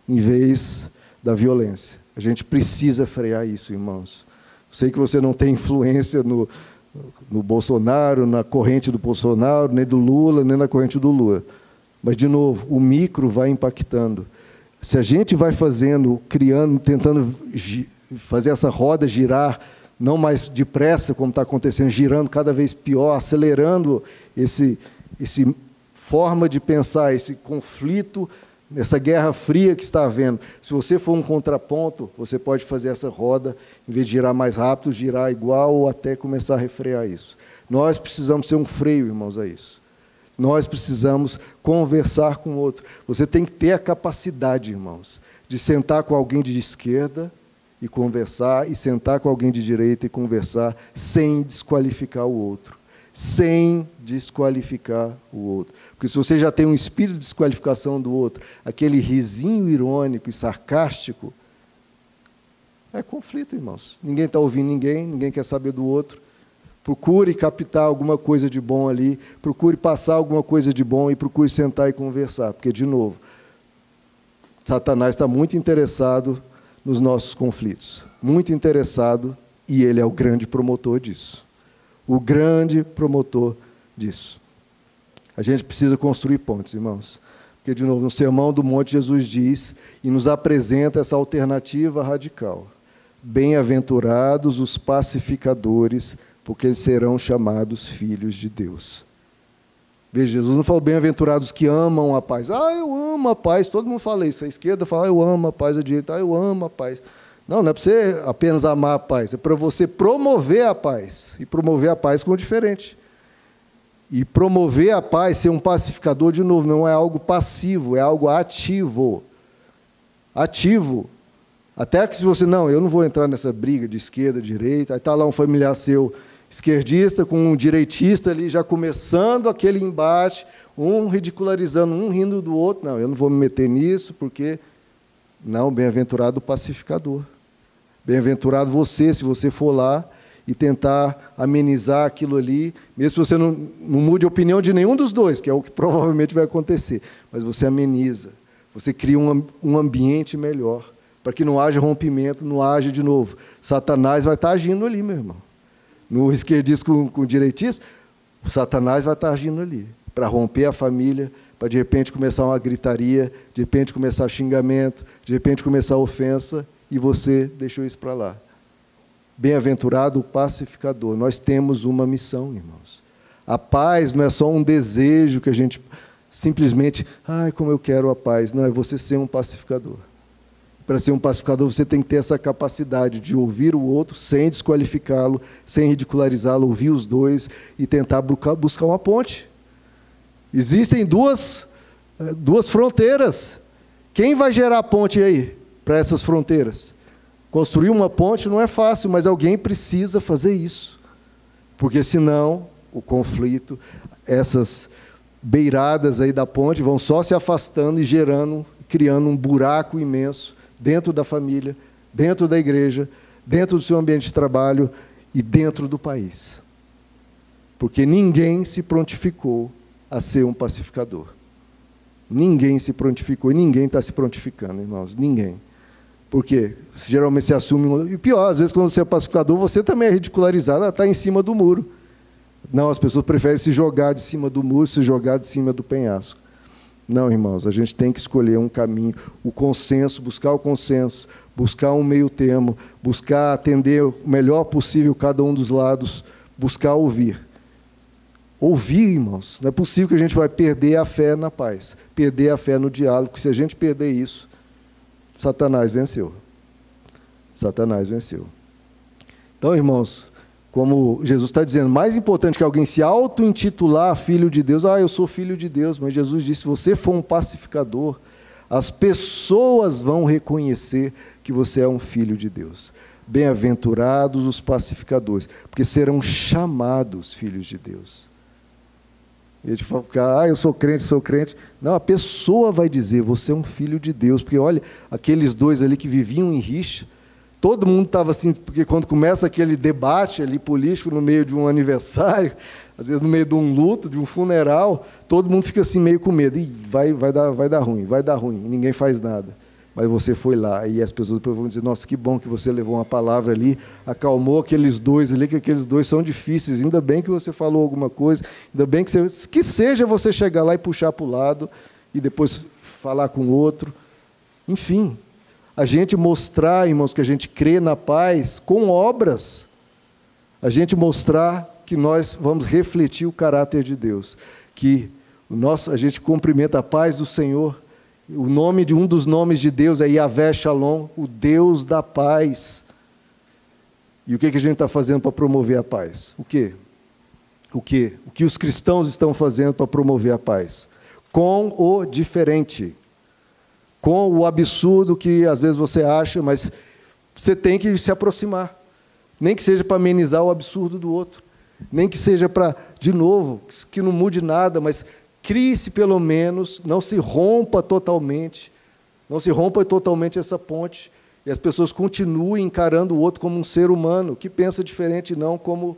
S1: em vez da violência. A gente precisa frear isso, irmãos. Sei que você não tem influência no Bolsonaro, na corrente do Bolsonaro, nem do Lula, nem na corrente do Lula. Mas, de novo, o micro vai impactando. Se a gente vai fazendo, criando, tentando fazer essa roda girar, não mais depressa, como está acontecendo, girando cada vez pior, acelerando esse forma de pensar, esse conflito, essa guerra fria que está havendo. Se você for um contraponto, você pode fazer essa roda, em vez de girar mais rápido, girar igual ou até começar a refrear isso. Nós precisamos ser um freio, irmãos, a isso. Nós precisamos conversar com o outro. Você tem que ter a capacidade, irmãos, de sentar com alguém de esquerda e conversar, e sentar com alguém de direita e conversar, sem desqualificar o outro. Sem desqualificar o outro. Porque se você já tem um espírito de desqualificação do outro, aquele risinho irônico e sarcástico, é conflito, irmãos. Ninguém está ouvindo ninguém, ninguém quer saber do outro. Procure captar alguma coisa de bom ali, procure passar alguma coisa de bom e procure sentar e conversar, porque, de novo, Satanás está muito interessado nos nossos conflitos, muito interessado, e ele é o grande promotor disso. O grande promotor disso. A gente precisa construir pontes, irmãos, porque, de novo, no Sermão do Monte, Jesus diz e nos apresenta essa alternativa radical. Bem-aventurados os pacificadores, porque eles serão chamados filhos de Deus. Veja, Jesus não falou bem-aventurados que amam a paz. Eu amo a paz. Todo mundo fala isso. A esquerda fala, eu amo a paz. A direita, eu amo a paz. Não é para você apenas amar a paz. É para você promover a paz. E promover a paz com o diferente. E promover a paz, ser um pacificador, de novo, não é algo passivo, é algo ativo. Ativo. Até que se você, eu não vou entrar nessa briga de esquerda, direita, aí está lá um familiar seu esquerdista com um direitista ali, já começando aquele embate, um ridicularizando, um rindo do outro. Não, eu não vou me meter nisso, porque... Não, bem-aventurado o pacificador. Bem-aventurado você, se você for lá e tentar amenizar aquilo ali, mesmo se você não mude a opinião de nenhum dos dois, que é o que provavelmente vai acontecer, mas você ameniza, você cria um ambiente melhor, para que não haja rompimento, não haja, de novo, Satanás vai estar agindo ali, meu irmão. No esquerdista com o direitista, o Satanás vai estar agindo ali, para romper a família, para de repente começar uma gritaria, de repente começar xingamento, de repente começar ofensa, e você deixou isso para lá. Bem-aventurado o pacificador. Nós temos uma missão, irmãos. A paz não é só um desejo que a gente simplesmente, como eu quero a paz. Não, é você ser um pacificador. Para ser um pacificador, você tem que ter essa capacidade de ouvir o outro sem desqualificá-lo, sem ridicularizá-lo, ouvir os dois e tentar buscar uma ponte. Existem duas fronteiras. Quem vai gerar a ponte aí para essas fronteiras? Construir uma ponte não é fácil, mas alguém precisa fazer isso. Porque senão o conflito, essas beiradas aí da ponte vão só se afastando e criando um buraco imenso dentro da família, dentro da igreja, dentro do seu ambiente de trabalho e dentro do país. Porque ninguém se prontificou a ser um pacificador. Ninguém se prontificou e ninguém está se prontificando, irmãos, ninguém. Porque geralmente se assume... E pior, às vezes, quando você é pacificador, você também é ridicularizado, está em cima do muro. Não, as pessoas preferem se jogar de cima do muro, se jogar de cima do penhasco. Não, irmãos, a gente tem que escolher um caminho, o consenso, buscar um meio termo, buscar atender o melhor possível cada um dos lados, buscar ouvir. Ouvir, irmãos, não é possível que a gente vai perder a fé na paz, perder a fé no diálogo, porque se a gente perder isso, Satanás venceu. Satanás venceu. Então, irmãos, como Jesus está dizendo, mais importante que alguém se auto-intitular filho de Deus, eu sou filho de Deus, mas Jesus disse, se você for um pacificador, As pessoas vão reconhecer que você é um filho de Deus. Bem-aventurados os pacificadores, porque serão chamados filhos de Deus. E a gente fala, eu sou crente, sou crente. Não, a pessoa vai dizer, você é um filho de Deus. Porque olha, aqueles dois ali que viviam em rixa, todo mundo estava assim, porque quando começa aquele debate ali político no meio de um aniversário, às vezes no meio de um luto, de um funeral, todo mundo fica assim meio com medo. Ih, vai dar ruim, ninguém faz nada. Mas você foi lá, e as pessoas depois vão dizer, nossa, que bom que você levou uma palavra ali, acalmou aqueles dois ali, que aqueles dois são difíceis, ainda bem que você falou alguma coisa, ainda bem que seja você chegar lá e puxar para o lado, e depois falar com o outro. Enfim, a gente mostrar, irmãos, que a gente crê na paz com obras, a gente mostrar que nós vamos refletir o caráter de Deus, que a gente cumprimenta a paz do Senhor. O nome de um dos nomes de Deus é Yahvé Shalom, o Deus da paz. E o que a gente está fazendo para promover a paz? O que os cristãos estão fazendo para promover a paz? Com o diferente, com o absurdo que às vezes você acha, mas você tem que se aproximar. Nem que seja para amenizar o absurdo do outro. Nem que seja para, de novo, que não mude nada, mas crie-se pelo menos, não se rompa totalmente essa ponte, e as pessoas continuem encarando o outro como um ser humano, que pensa diferente, não como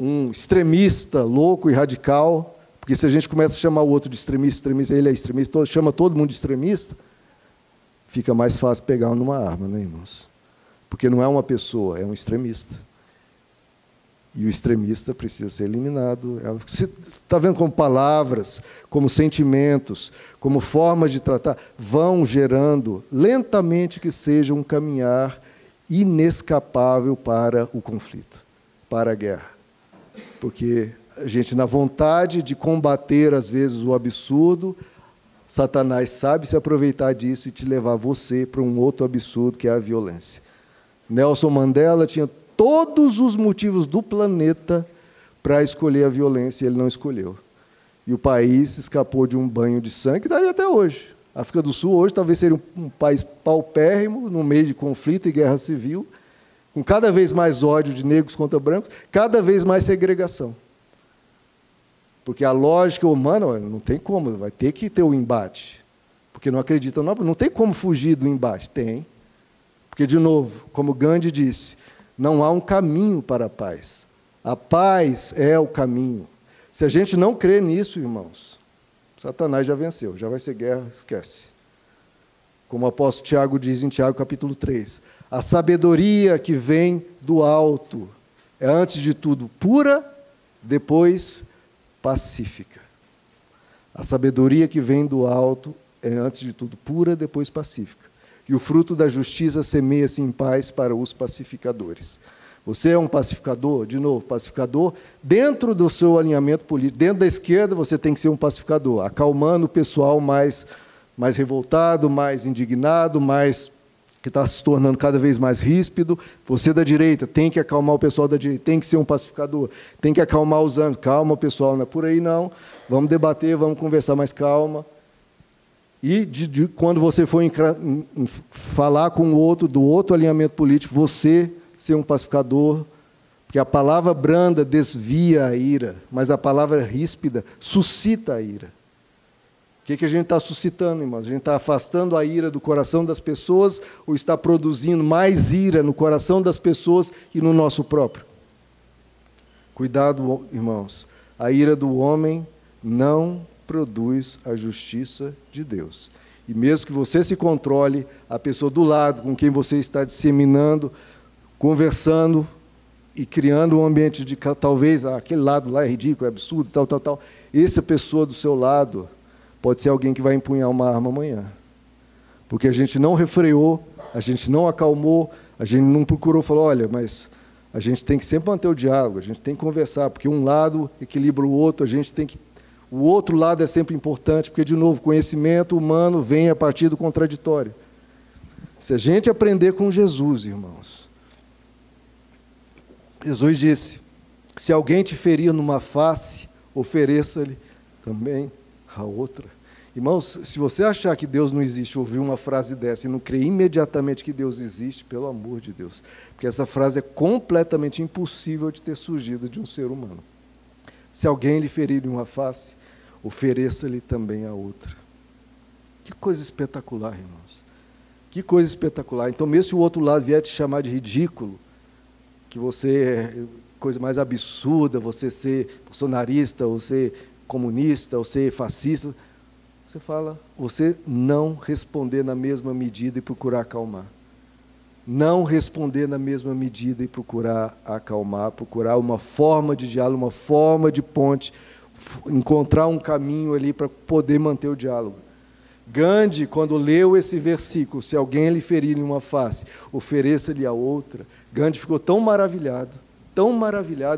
S1: um extremista, louco e radical, porque se a gente começa a chamar o outro de extremista, ele é extremista, chama todo mundo de extremista, fica mais fácil pegar numa arma, né, irmãos? Porque não é uma pessoa, é um extremista. E o extremista precisa ser eliminado. Você está vendo como palavras, como sentimentos, como formas de tratar, vão gerando, lentamente que seja, um caminhar inescapável para o conflito, para a guerra. Porque a gente, na vontade de combater, às vezes, o absurdo, Satanás sabe se aproveitar disso e te levar você para um outro absurdo, que é a violência. Nelson Mandela tinha todos os motivos do planeta para escolher a violência, e ele não escolheu. E o país escapou de um banho de sangue que daria até hoje. A África do Sul hoje talvez seria um país paupérrimo, no meio de conflito e guerra civil, com cada vez mais ódio de negros contra brancos, cada vez mais segregação. Porque a lógica humana, não tem como, vai ter que ter o embate. Porque não acreditam, não tem como fugir do embate. Tem. Porque, de novo, como Gandhi disse, não há um caminho para a paz. A paz é o caminho. Se a gente não crê nisso, irmãos, Satanás já venceu, já vai ser guerra, esquece. Como o apóstolo Tiago diz em Tiago capítulo 3, a sabedoria que vem do alto é, antes de tudo, pura, depois pacífica. A sabedoria que vem do alto é, antes de tudo, pura, depois pacífica. E o fruto da justiça semeia-se em paz para os pacificadores. Você é um pacificador, de novo, pacificador, dentro do seu alinhamento político. Dentro da esquerda, você tem que ser um pacificador, acalmando o pessoal mais revoltado, mais indignado, que está se tornando cada vez mais ríspido. Você da direita tem que acalmar o pessoal da direita, tem que ser um pacificador, tem que acalmar os ânimos. Calma, pessoal, não é por aí não. Vamos debater, vamos conversar mais calma. E quando você for falar com o outro, do outro alinhamento político, você ser um pacificador, porque a palavra branda desvia a ira, mas a palavra ríspida suscita a ira. O que a gente está suscitando, irmãos? A gente está afastando a ira do coração das pessoas ou está produzindo mais ira no coração das pessoas e no nosso próprio? Cuidado, irmãos. A ira do homem não produz a justiça de Deus. E mesmo que você se controle, a pessoa do lado com quem você está disseminando, conversando e criando um ambiente de, talvez, aquele lado lá é ridículo, é absurdo, tal. Essa pessoa do seu lado pode ser alguém que vai empunhar uma arma amanhã. Porque a gente não refreou, a gente não acalmou, a gente não procurou falar, olha, mas a gente tem que sempre manter o diálogo, a gente tem que conversar, porque um lado equilibra o outro, o outro lado é sempre importante, porque, de novo, conhecimento humano vem a partir do contraditório. Se a gente aprender com Jesus, irmãos, Jesus disse, se alguém te ferir numa face, ofereça-lhe também a outra. Irmãos, se você achar que Deus não existe, ouvir uma frase dessa e não crer imediatamente que Deus existe, pelo amor de Deus, porque essa frase é completamente impossível de ter surgido de um ser humano. Se alguém lhe ferir uma face, ofereça-lhe também a outra. Que coisa espetacular, irmãos. Que coisa espetacular. Então, mesmo se o outro lado vier te chamar de ridículo, que você é coisa mais absurda, você ser bolsonarista, ou ser comunista, ou ser fascista, você fala, você não responder na mesma medida e procurar acalmar. Não responder na mesma medida e procurar acalmar, procurar uma forma de diálogo, uma forma de ponte, encontrar um caminho ali para poder manter o diálogo. Gandhi, quando leu esse versículo, se alguém lhe ferir em uma face, ofereça-lhe a outra, Gandhi ficou tão maravilhado,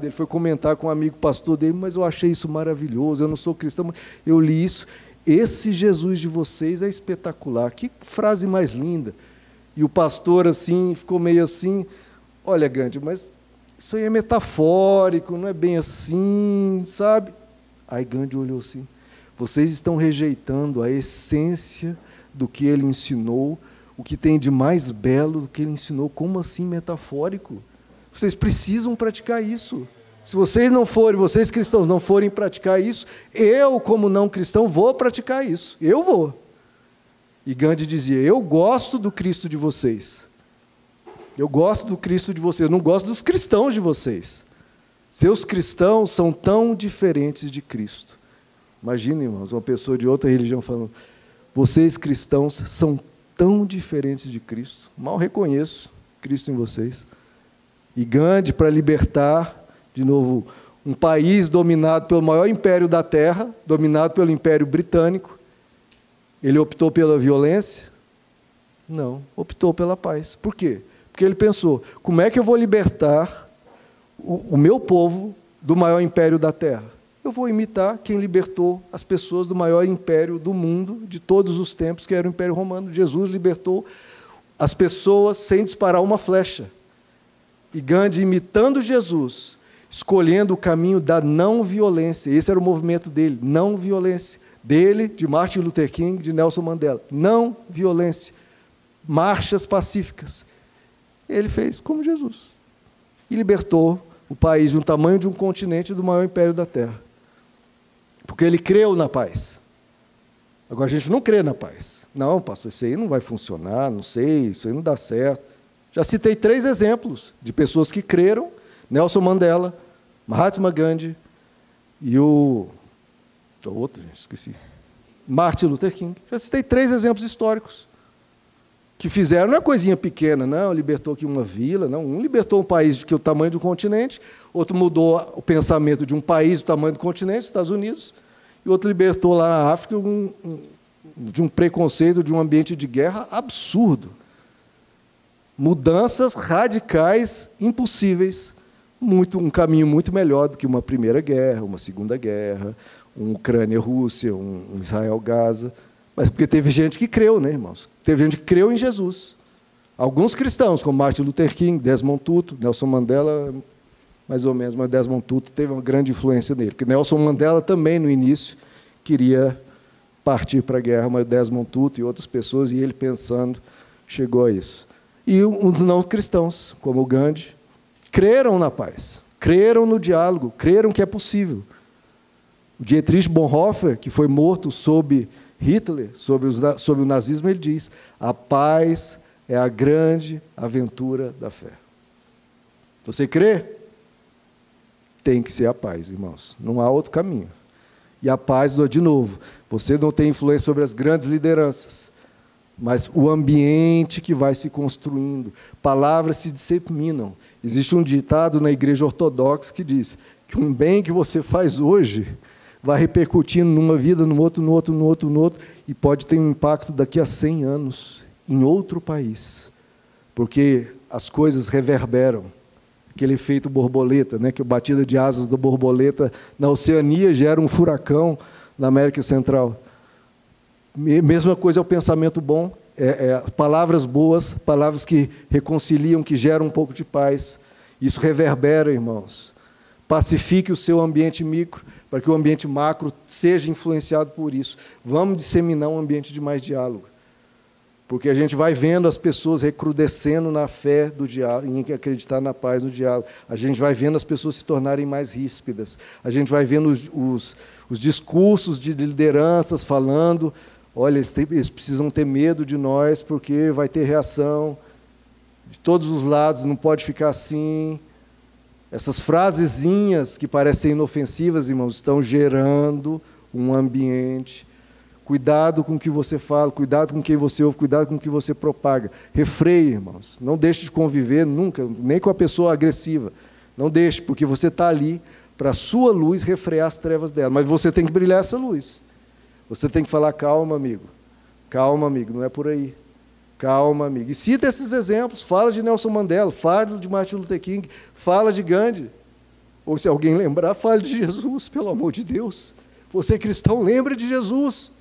S1: ele foi comentar com um amigo pastor dele, mas eu achei isso maravilhoso, eu não sou cristão, eu li isso, esse Jesus de vocês é espetacular, que frase mais linda. E o pastor assim, ficou meio assim, olha Gandhi, mas isso aí é metafórico, não é bem assim, sabe? Aí Gandhi olhou assim, vocês estão rejeitando a essência do que ele ensinou, o que tem de mais belo do que ele ensinou, como assim metafórico? Vocês precisam praticar isso. Se vocês não forem, vocês cristãos não forem praticar isso, eu, como não cristão, vou praticar isso. Eu vou. E Gandhi dizia, eu gosto do Cristo de vocês. Eu gosto do Cristo de vocês, eu não gosto dos cristãos de vocês. Seus cristãos são tão diferentes de Cristo. Imagina, irmãos, uma pessoa de outra religião falando, vocês cristãos são tão diferentes de Cristo. Mal reconheço Cristo em vocês. E Gandhi, para libertar, de novo, um país dominado pelo maior império da Terra, dominado pelo Império Britânico, ele optou pela violência? Não, optou pela paz. Por quê? Porque ele pensou, como é que eu vou libertar o meu povo do maior império da Terra? Eu vou imitar quem libertou as pessoas do maior império do mundo, de todos os tempos, que era o Império Romano. Jesus libertou as pessoas sem disparar uma flecha. E Gandhi, imitando Jesus, escolhendo o caminho da não violência. Esse era o movimento dele, não violência. Dele, de Martin Luther King, de Nelson Mandela. Não violência. Marchas pacíficas. Ele fez como Jesus. E libertou o país do tamanho de um continente do maior império da Terra. Porque ele creu na paz. Agora, a gente não crê na paz. Não, pastor, isso aí não vai funcionar, não sei, isso aí não dá certo. Já citei 3 exemplos de pessoas que creram, Nelson Mandela, Mahatma Gandhi e o outro, esqueci, Martin Luther King. Já citei 3 exemplos históricos que fizeram, não é coisinha pequena, não, libertou aqui uma vila, não, um libertou um país que é o tamanho de um continente, outro mudou o pensamento de um país do tamanho do continente, Estados Unidos, e outro libertou lá na África de um preconceito, de um ambiente de guerra absurdo. Mudanças radicais, impossíveis, um caminho muito melhor do que uma primeira guerra, uma segunda guerra, Ucrânia-Rússia, um Israel-Gaza, mas porque teve gente que creu, né, irmãos? Teve gente que creu em Jesus. Alguns cristãos, como Martin Luther King, Desmond Tutu, Nelson Mandela, mais ou menos, mas Desmond Tutu teve uma grande influência nele, porque Nelson Mandela também, no início, queria partir para a guerra, mas Desmond Tutu e outras pessoas, e ele pensando, chegou a isso. E os não cristãos, como o Gandhi, creram na paz, creram no diálogo, creram que é possível. O Dietrich Bonhoeffer, que foi morto sob Hitler, sob o nazismo, ele diz, a paz é a grande aventura da fé. Você crê? Tem que ser a paz, irmãos. Não há outro caminho. E a paz, de novo, você não tem influência sobre as grandes lideranças, mas o ambiente que vai se construindo, palavras se disseminam. Existe um ditado na Igreja Ortodoxa que diz que um bem que você faz hoje vai repercutindo numa vida, no outro, e pode ter um impacto daqui a 100 anos, em outro país. Porque as coisas reverberam. Aquele efeito borboleta, né, que a batida de asas da borboleta na Oceania gera um furacão na América Central. Mesma coisa é o pensamento bom, palavras boas, palavras que reconciliam, que geram um pouco de paz. Isso reverbera, irmãos, Pacifique o seu ambiente micro, para que o ambiente macro seja influenciado por isso. Vamos disseminar um ambiente de mais diálogo. Porque a gente vai vendo as pessoas recrudescendo na fé do diálogo, em acreditar na paz no diálogo. A gente vai vendo as pessoas se tornarem mais ríspidas. A gente vai vendo os discursos de lideranças falando, olha, eles precisam ter medo de nós, porque vai ter reação de todos os lados, não pode ficar assim. Essas frasezinhas que parecem inofensivas, irmãos, estão gerando um ambiente. Cuidado com o que você fala, cuidado com quem você ouve, cuidado com o que você propaga. Refreie, irmãos. Não deixe de conviver nunca, nem com a pessoa agressiva. Não deixe, porque você está ali para a sua luz refrear as trevas dela. Mas você tem que brilhar essa luz. Você tem que falar, calma, amigo. Calma, amigo, não é por aí. Calma, amigo. E cita esses exemplos. Fala de Nelson Mandela, fala de Martin Luther King, fala de Gandhi. Ou se alguém lembrar, fale de Jesus, pelo amor de Deus. Você cristão, lembre de Jesus,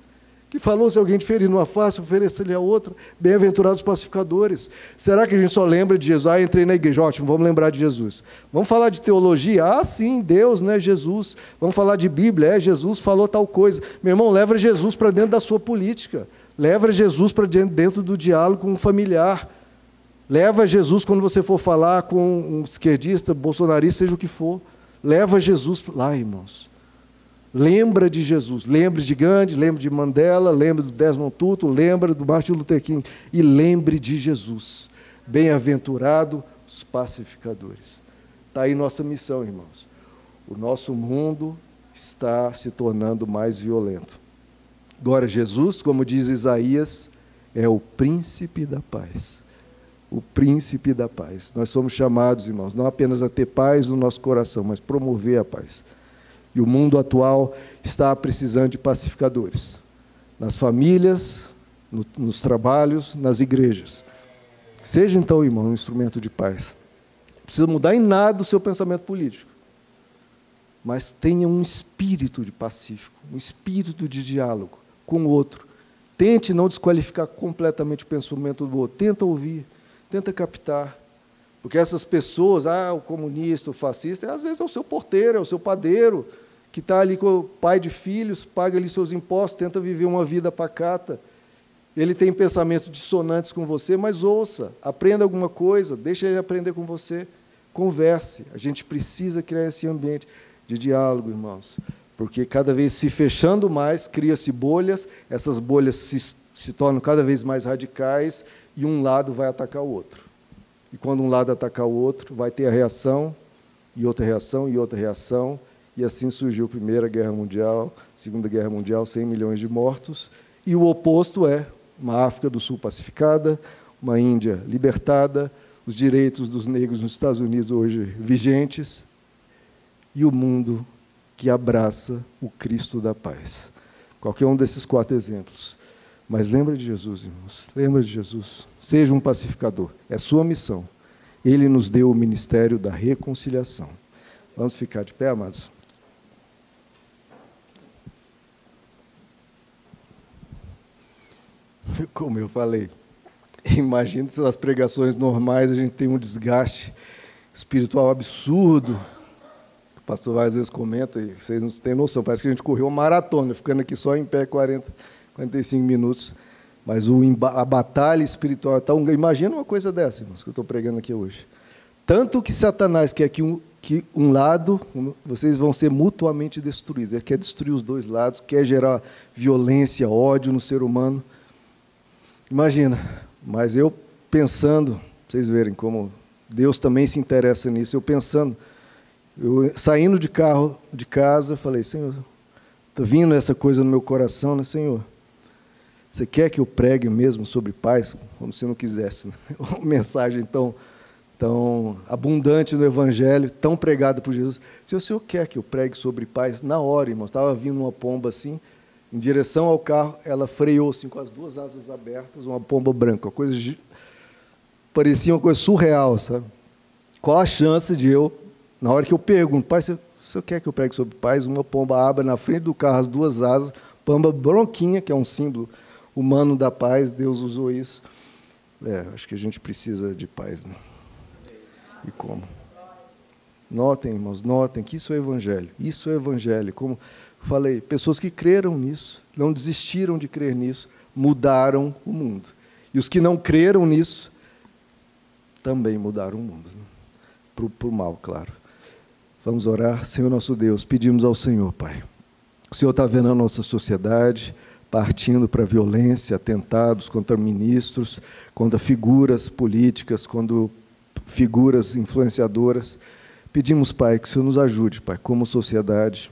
S1: que falou, se alguém te ferir numa face, ofereça-lhe a outra. Bem-aventurados pacificadores. Será que a gente só lembra de Jesus? Ah, entrei na igreja, ótimo, vamos lembrar de Jesus. Vamos falar de teologia? Ah, sim, Deus, né, Jesus. Vamos falar de Bíblia? Jesus falou tal coisa. Meu irmão, leva Jesus para dentro da sua política. Leva Jesus para dentro do diálogo com um familiar. Leva Jesus quando você for falar com um esquerdista, bolsonarista, seja o que for. Leva Jesus lá, irmãos. Lembra de Jesus. Lembre de Gandhi, lembre de Mandela, lembre do Desmond Tutu, lembre do Martin Luther King. E lembre de Jesus. Bem-aventurado os pacificadores. Está aí nossa missão, irmãos. O nosso mundo está se tornando mais violento. Agora, Jesus, como diz Isaías, é o príncipe da paz. O príncipe da paz. Nós somos chamados, irmãos, não apenas a ter paz no nosso coração, mas promover a paz. E o mundo atual está precisando de pacificadores. Nas famílias, nos trabalhos, nas igrejas. Seja, então, irmão, um instrumento de paz. Não precisa mudar em nada o seu pensamento político. Mas tenha um espírito de pacífico, um espírito de diálogo com o outro. Tente não desqualificar completamente o pensamento do outro. Tenta ouvir, tenta captar. Porque essas pessoas, o comunista, o fascista, às vezes é o seu porteiro, é o seu padeiro, que está ali com o pai de filhos, paga ali seus impostos, tenta viver uma vida pacata. Ele tem pensamentos dissonantes com você, mas ouça, aprenda alguma coisa, deixa ele aprender com você, converse. A gente precisa criar esse ambiente de diálogo, irmãos. Porque cada vez se fechando mais, cria-se bolhas, essas bolhas se tornam cada vez mais radicais e um lado vai atacar o outro. E quando um lado atacar o outro, vai ter a reação, e outra reação, e outra reação, e assim surgiu a Primeira Guerra Mundial, Segunda Guerra Mundial, 100 milhões de mortos, e o oposto é uma África do Sul pacificada, uma Índia libertada, os direitos dos negros nos Estados Unidos hoje vigentes, e o mundo que abraça o Cristo da paz. Qualquer um desses 4 exemplos. Mas lembra de Jesus, irmãos. Lembra de Jesus. Seja um pacificador. É sua missão. Ele nos deu o ministério da reconciliação. Vamos ficar de pé, amados? Como eu falei, imagina se nas pregações normais a gente tem um desgaste espiritual absurdo. O pastor às vezes comenta, e vocês não têm noção, parece que a gente correu uma maratona, ficando aqui só em pé 45 minutos. Mas a batalha espiritual é tão grande. Imagina uma coisa dessa, irmãos, que eu estou pregando aqui hoje. Tanto que Satanás quer que um lado, vocês vão ser mutuamente destruídos. Ele quer destruir os dois lados, quer gerar violência, ódio no ser humano. Imagina, mas eu pensando, vocês verem como Deus também se interessa nisso, eu saindo de casa, falei, Senhor, está vindo essa coisa no meu coração, né, Senhor? Você quer que eu pregue mesmo sobre paz? Como se não quisesse, né? Uma mensagem tão abundante no Evangelho, tão pregada por Jesus. Se o Senhor quer que eu pregue sobre paz, na hora, irmãos, estava vindo uma pomba assim, em direção ao carro, ela freou assim, com as 2 asas abertas, uma pomba branca, parecia uma coisa surreal, sabe? Qual a chance de eu, na hora que eu pergunto, pai, se o Senhor quer que eu pregue sobre paz, uma pomba abre na frente do carro, as 2 asas, pomba bronquinha, que é um símbolo humano da paz, Deus usou isso. Acho que a gente precisa de paz, né? E como? Notem, irmãos, notem que isso é evangelho. Isso é evangelho. Como falei, pessoas que creram nisso, não desistiram de crer nisso, mudaram o mundo. E os que não creram nisso, também mudaram o mundo. Para o mal, claro. Vamos orar. Senhor nosso Deus, pedimos ao Senhor, Pai. O Senhor está vendo a nossa sociedade partindo para a violência, atentados contra ministros, contra figuras políticas, contra figuras influenciadoras. Pedimos, Pai, que o Senhor nos ajude, Pai, como sociedade,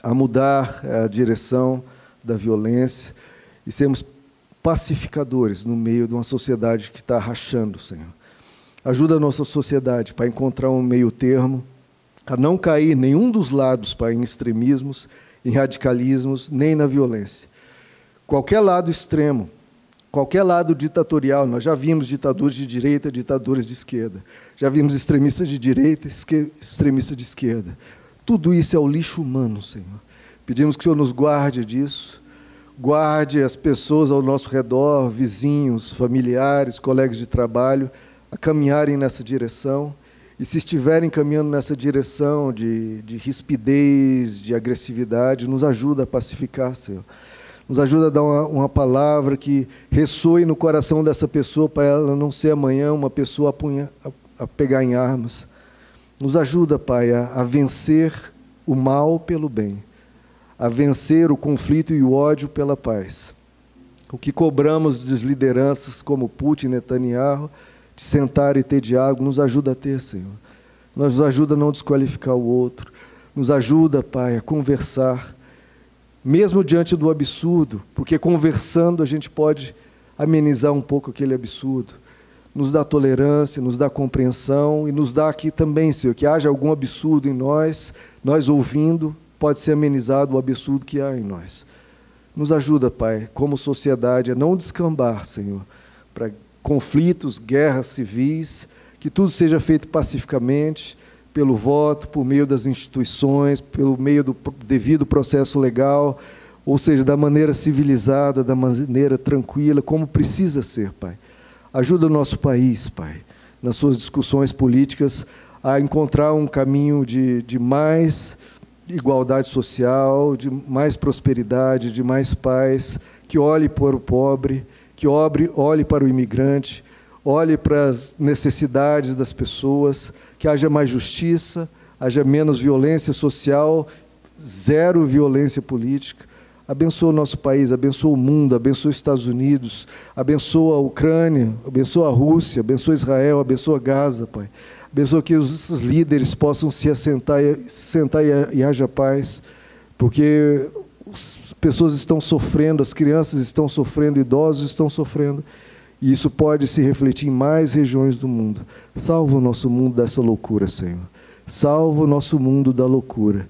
S1: a mudar a direção da violência e sermos pacificadores no meio de uma sociedade que está rachando, Senhor. Ajuda a nossa sociedade, Pai, a encontrar um meio termo, a não cair nenhum dos lados, Pai, em extremismos, em radicalismos, nem na violência. Qualquer lado extremo, qualquer lado ditatorial, nós já vimos ditadores de direita, ditadores de esquerda, já vimos extremistas de direita, extremistas de esquerda. Tudo isso é o lixo humano, Senhor. Pedimos que o Senhor nos guarde disso, guarde as pessoas ao nosso redor, vizinhos, familiares, colegas de trabalho, a caminharem nessa direção. E se estiverem caminhando nessa direção de rispidez, de agressividade, nos ajuda a pacificar, Senhor. Nos ajuda a dar uma palavra que ressoe no coração dessa pessoa, para ela não ser amanhã uma pessoa a pegar em armas. Nos ajuda, Pai, a vencer o mal pelo bem, a vencer o conflito e o ódio pela paz. O que cobramos das lideranças como Putin e Netanyahu, de sentar e ter diálogo, nos ajuda a ter, Senhor. Nos ajuda a não desqualificar o outro. Nos ajuda, Pai, a conversar, mesmo diante do absurdo, porque conversando a gente pode amenizar um pouco aquele absurdo. Nos dá tolerância, nos dá compreensão e nos dá aqui também, Senhor, que haja algum absurdo em nós, nós ouvindo, pode ser amenizado o absurdo que há em nós. Nos ajuda, Pai, como sociedade, a não descambar, Senhor, para conflitos, guerras civis, que tudo seja feito pacificamente, pelo voto, por meio das instituições, pelo meio do devido processo legal, ou seja, da maneira civilizada, da maneira tranquila, como precisa ser, Pai. Ajuda o nosso país, Pai, nas suas discussões políticas, a encontrar um caminho de mais igualdade social, de mais prosperidade, de mais paz, que olhe para o pobre, que olhe para o imigrante, olhe para as necessidades das pessoas, que haja mais justiça, haja menos violência social, zero violência política. Abençoa o nosso país, abençoa o mundo, abençoa os Estados Unidos, abençoa a Ucrânia, abençoa a Rússia, abençoa Israel, abençoa Gaza, Pai. Abençoa que os líderes possam se assentar e haja paz, porque as pessoas estão sofrendo, as crianças estão sofrendo, idosos estão sofrendo, e isso pode se refletir em mais regiões do mundo. Salva o nosso mundo dessa loucura, Senhor. Salva o nosso mundo da loucura.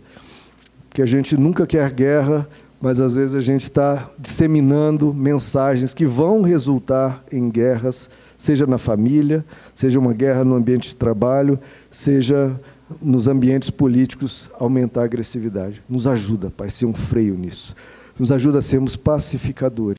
S1: Que a gente nunca quer guerra, mas às vezes a gente está disseminando mensagens que vão resultar em guerras, seja na família, seja uma guerra no ambiente de trabalho, seja nos ambientes políticos, aumentar a agressividade. Nos ajuda, Pai, a ser um freio nisso. Nos ajuda a sermos pacificadores.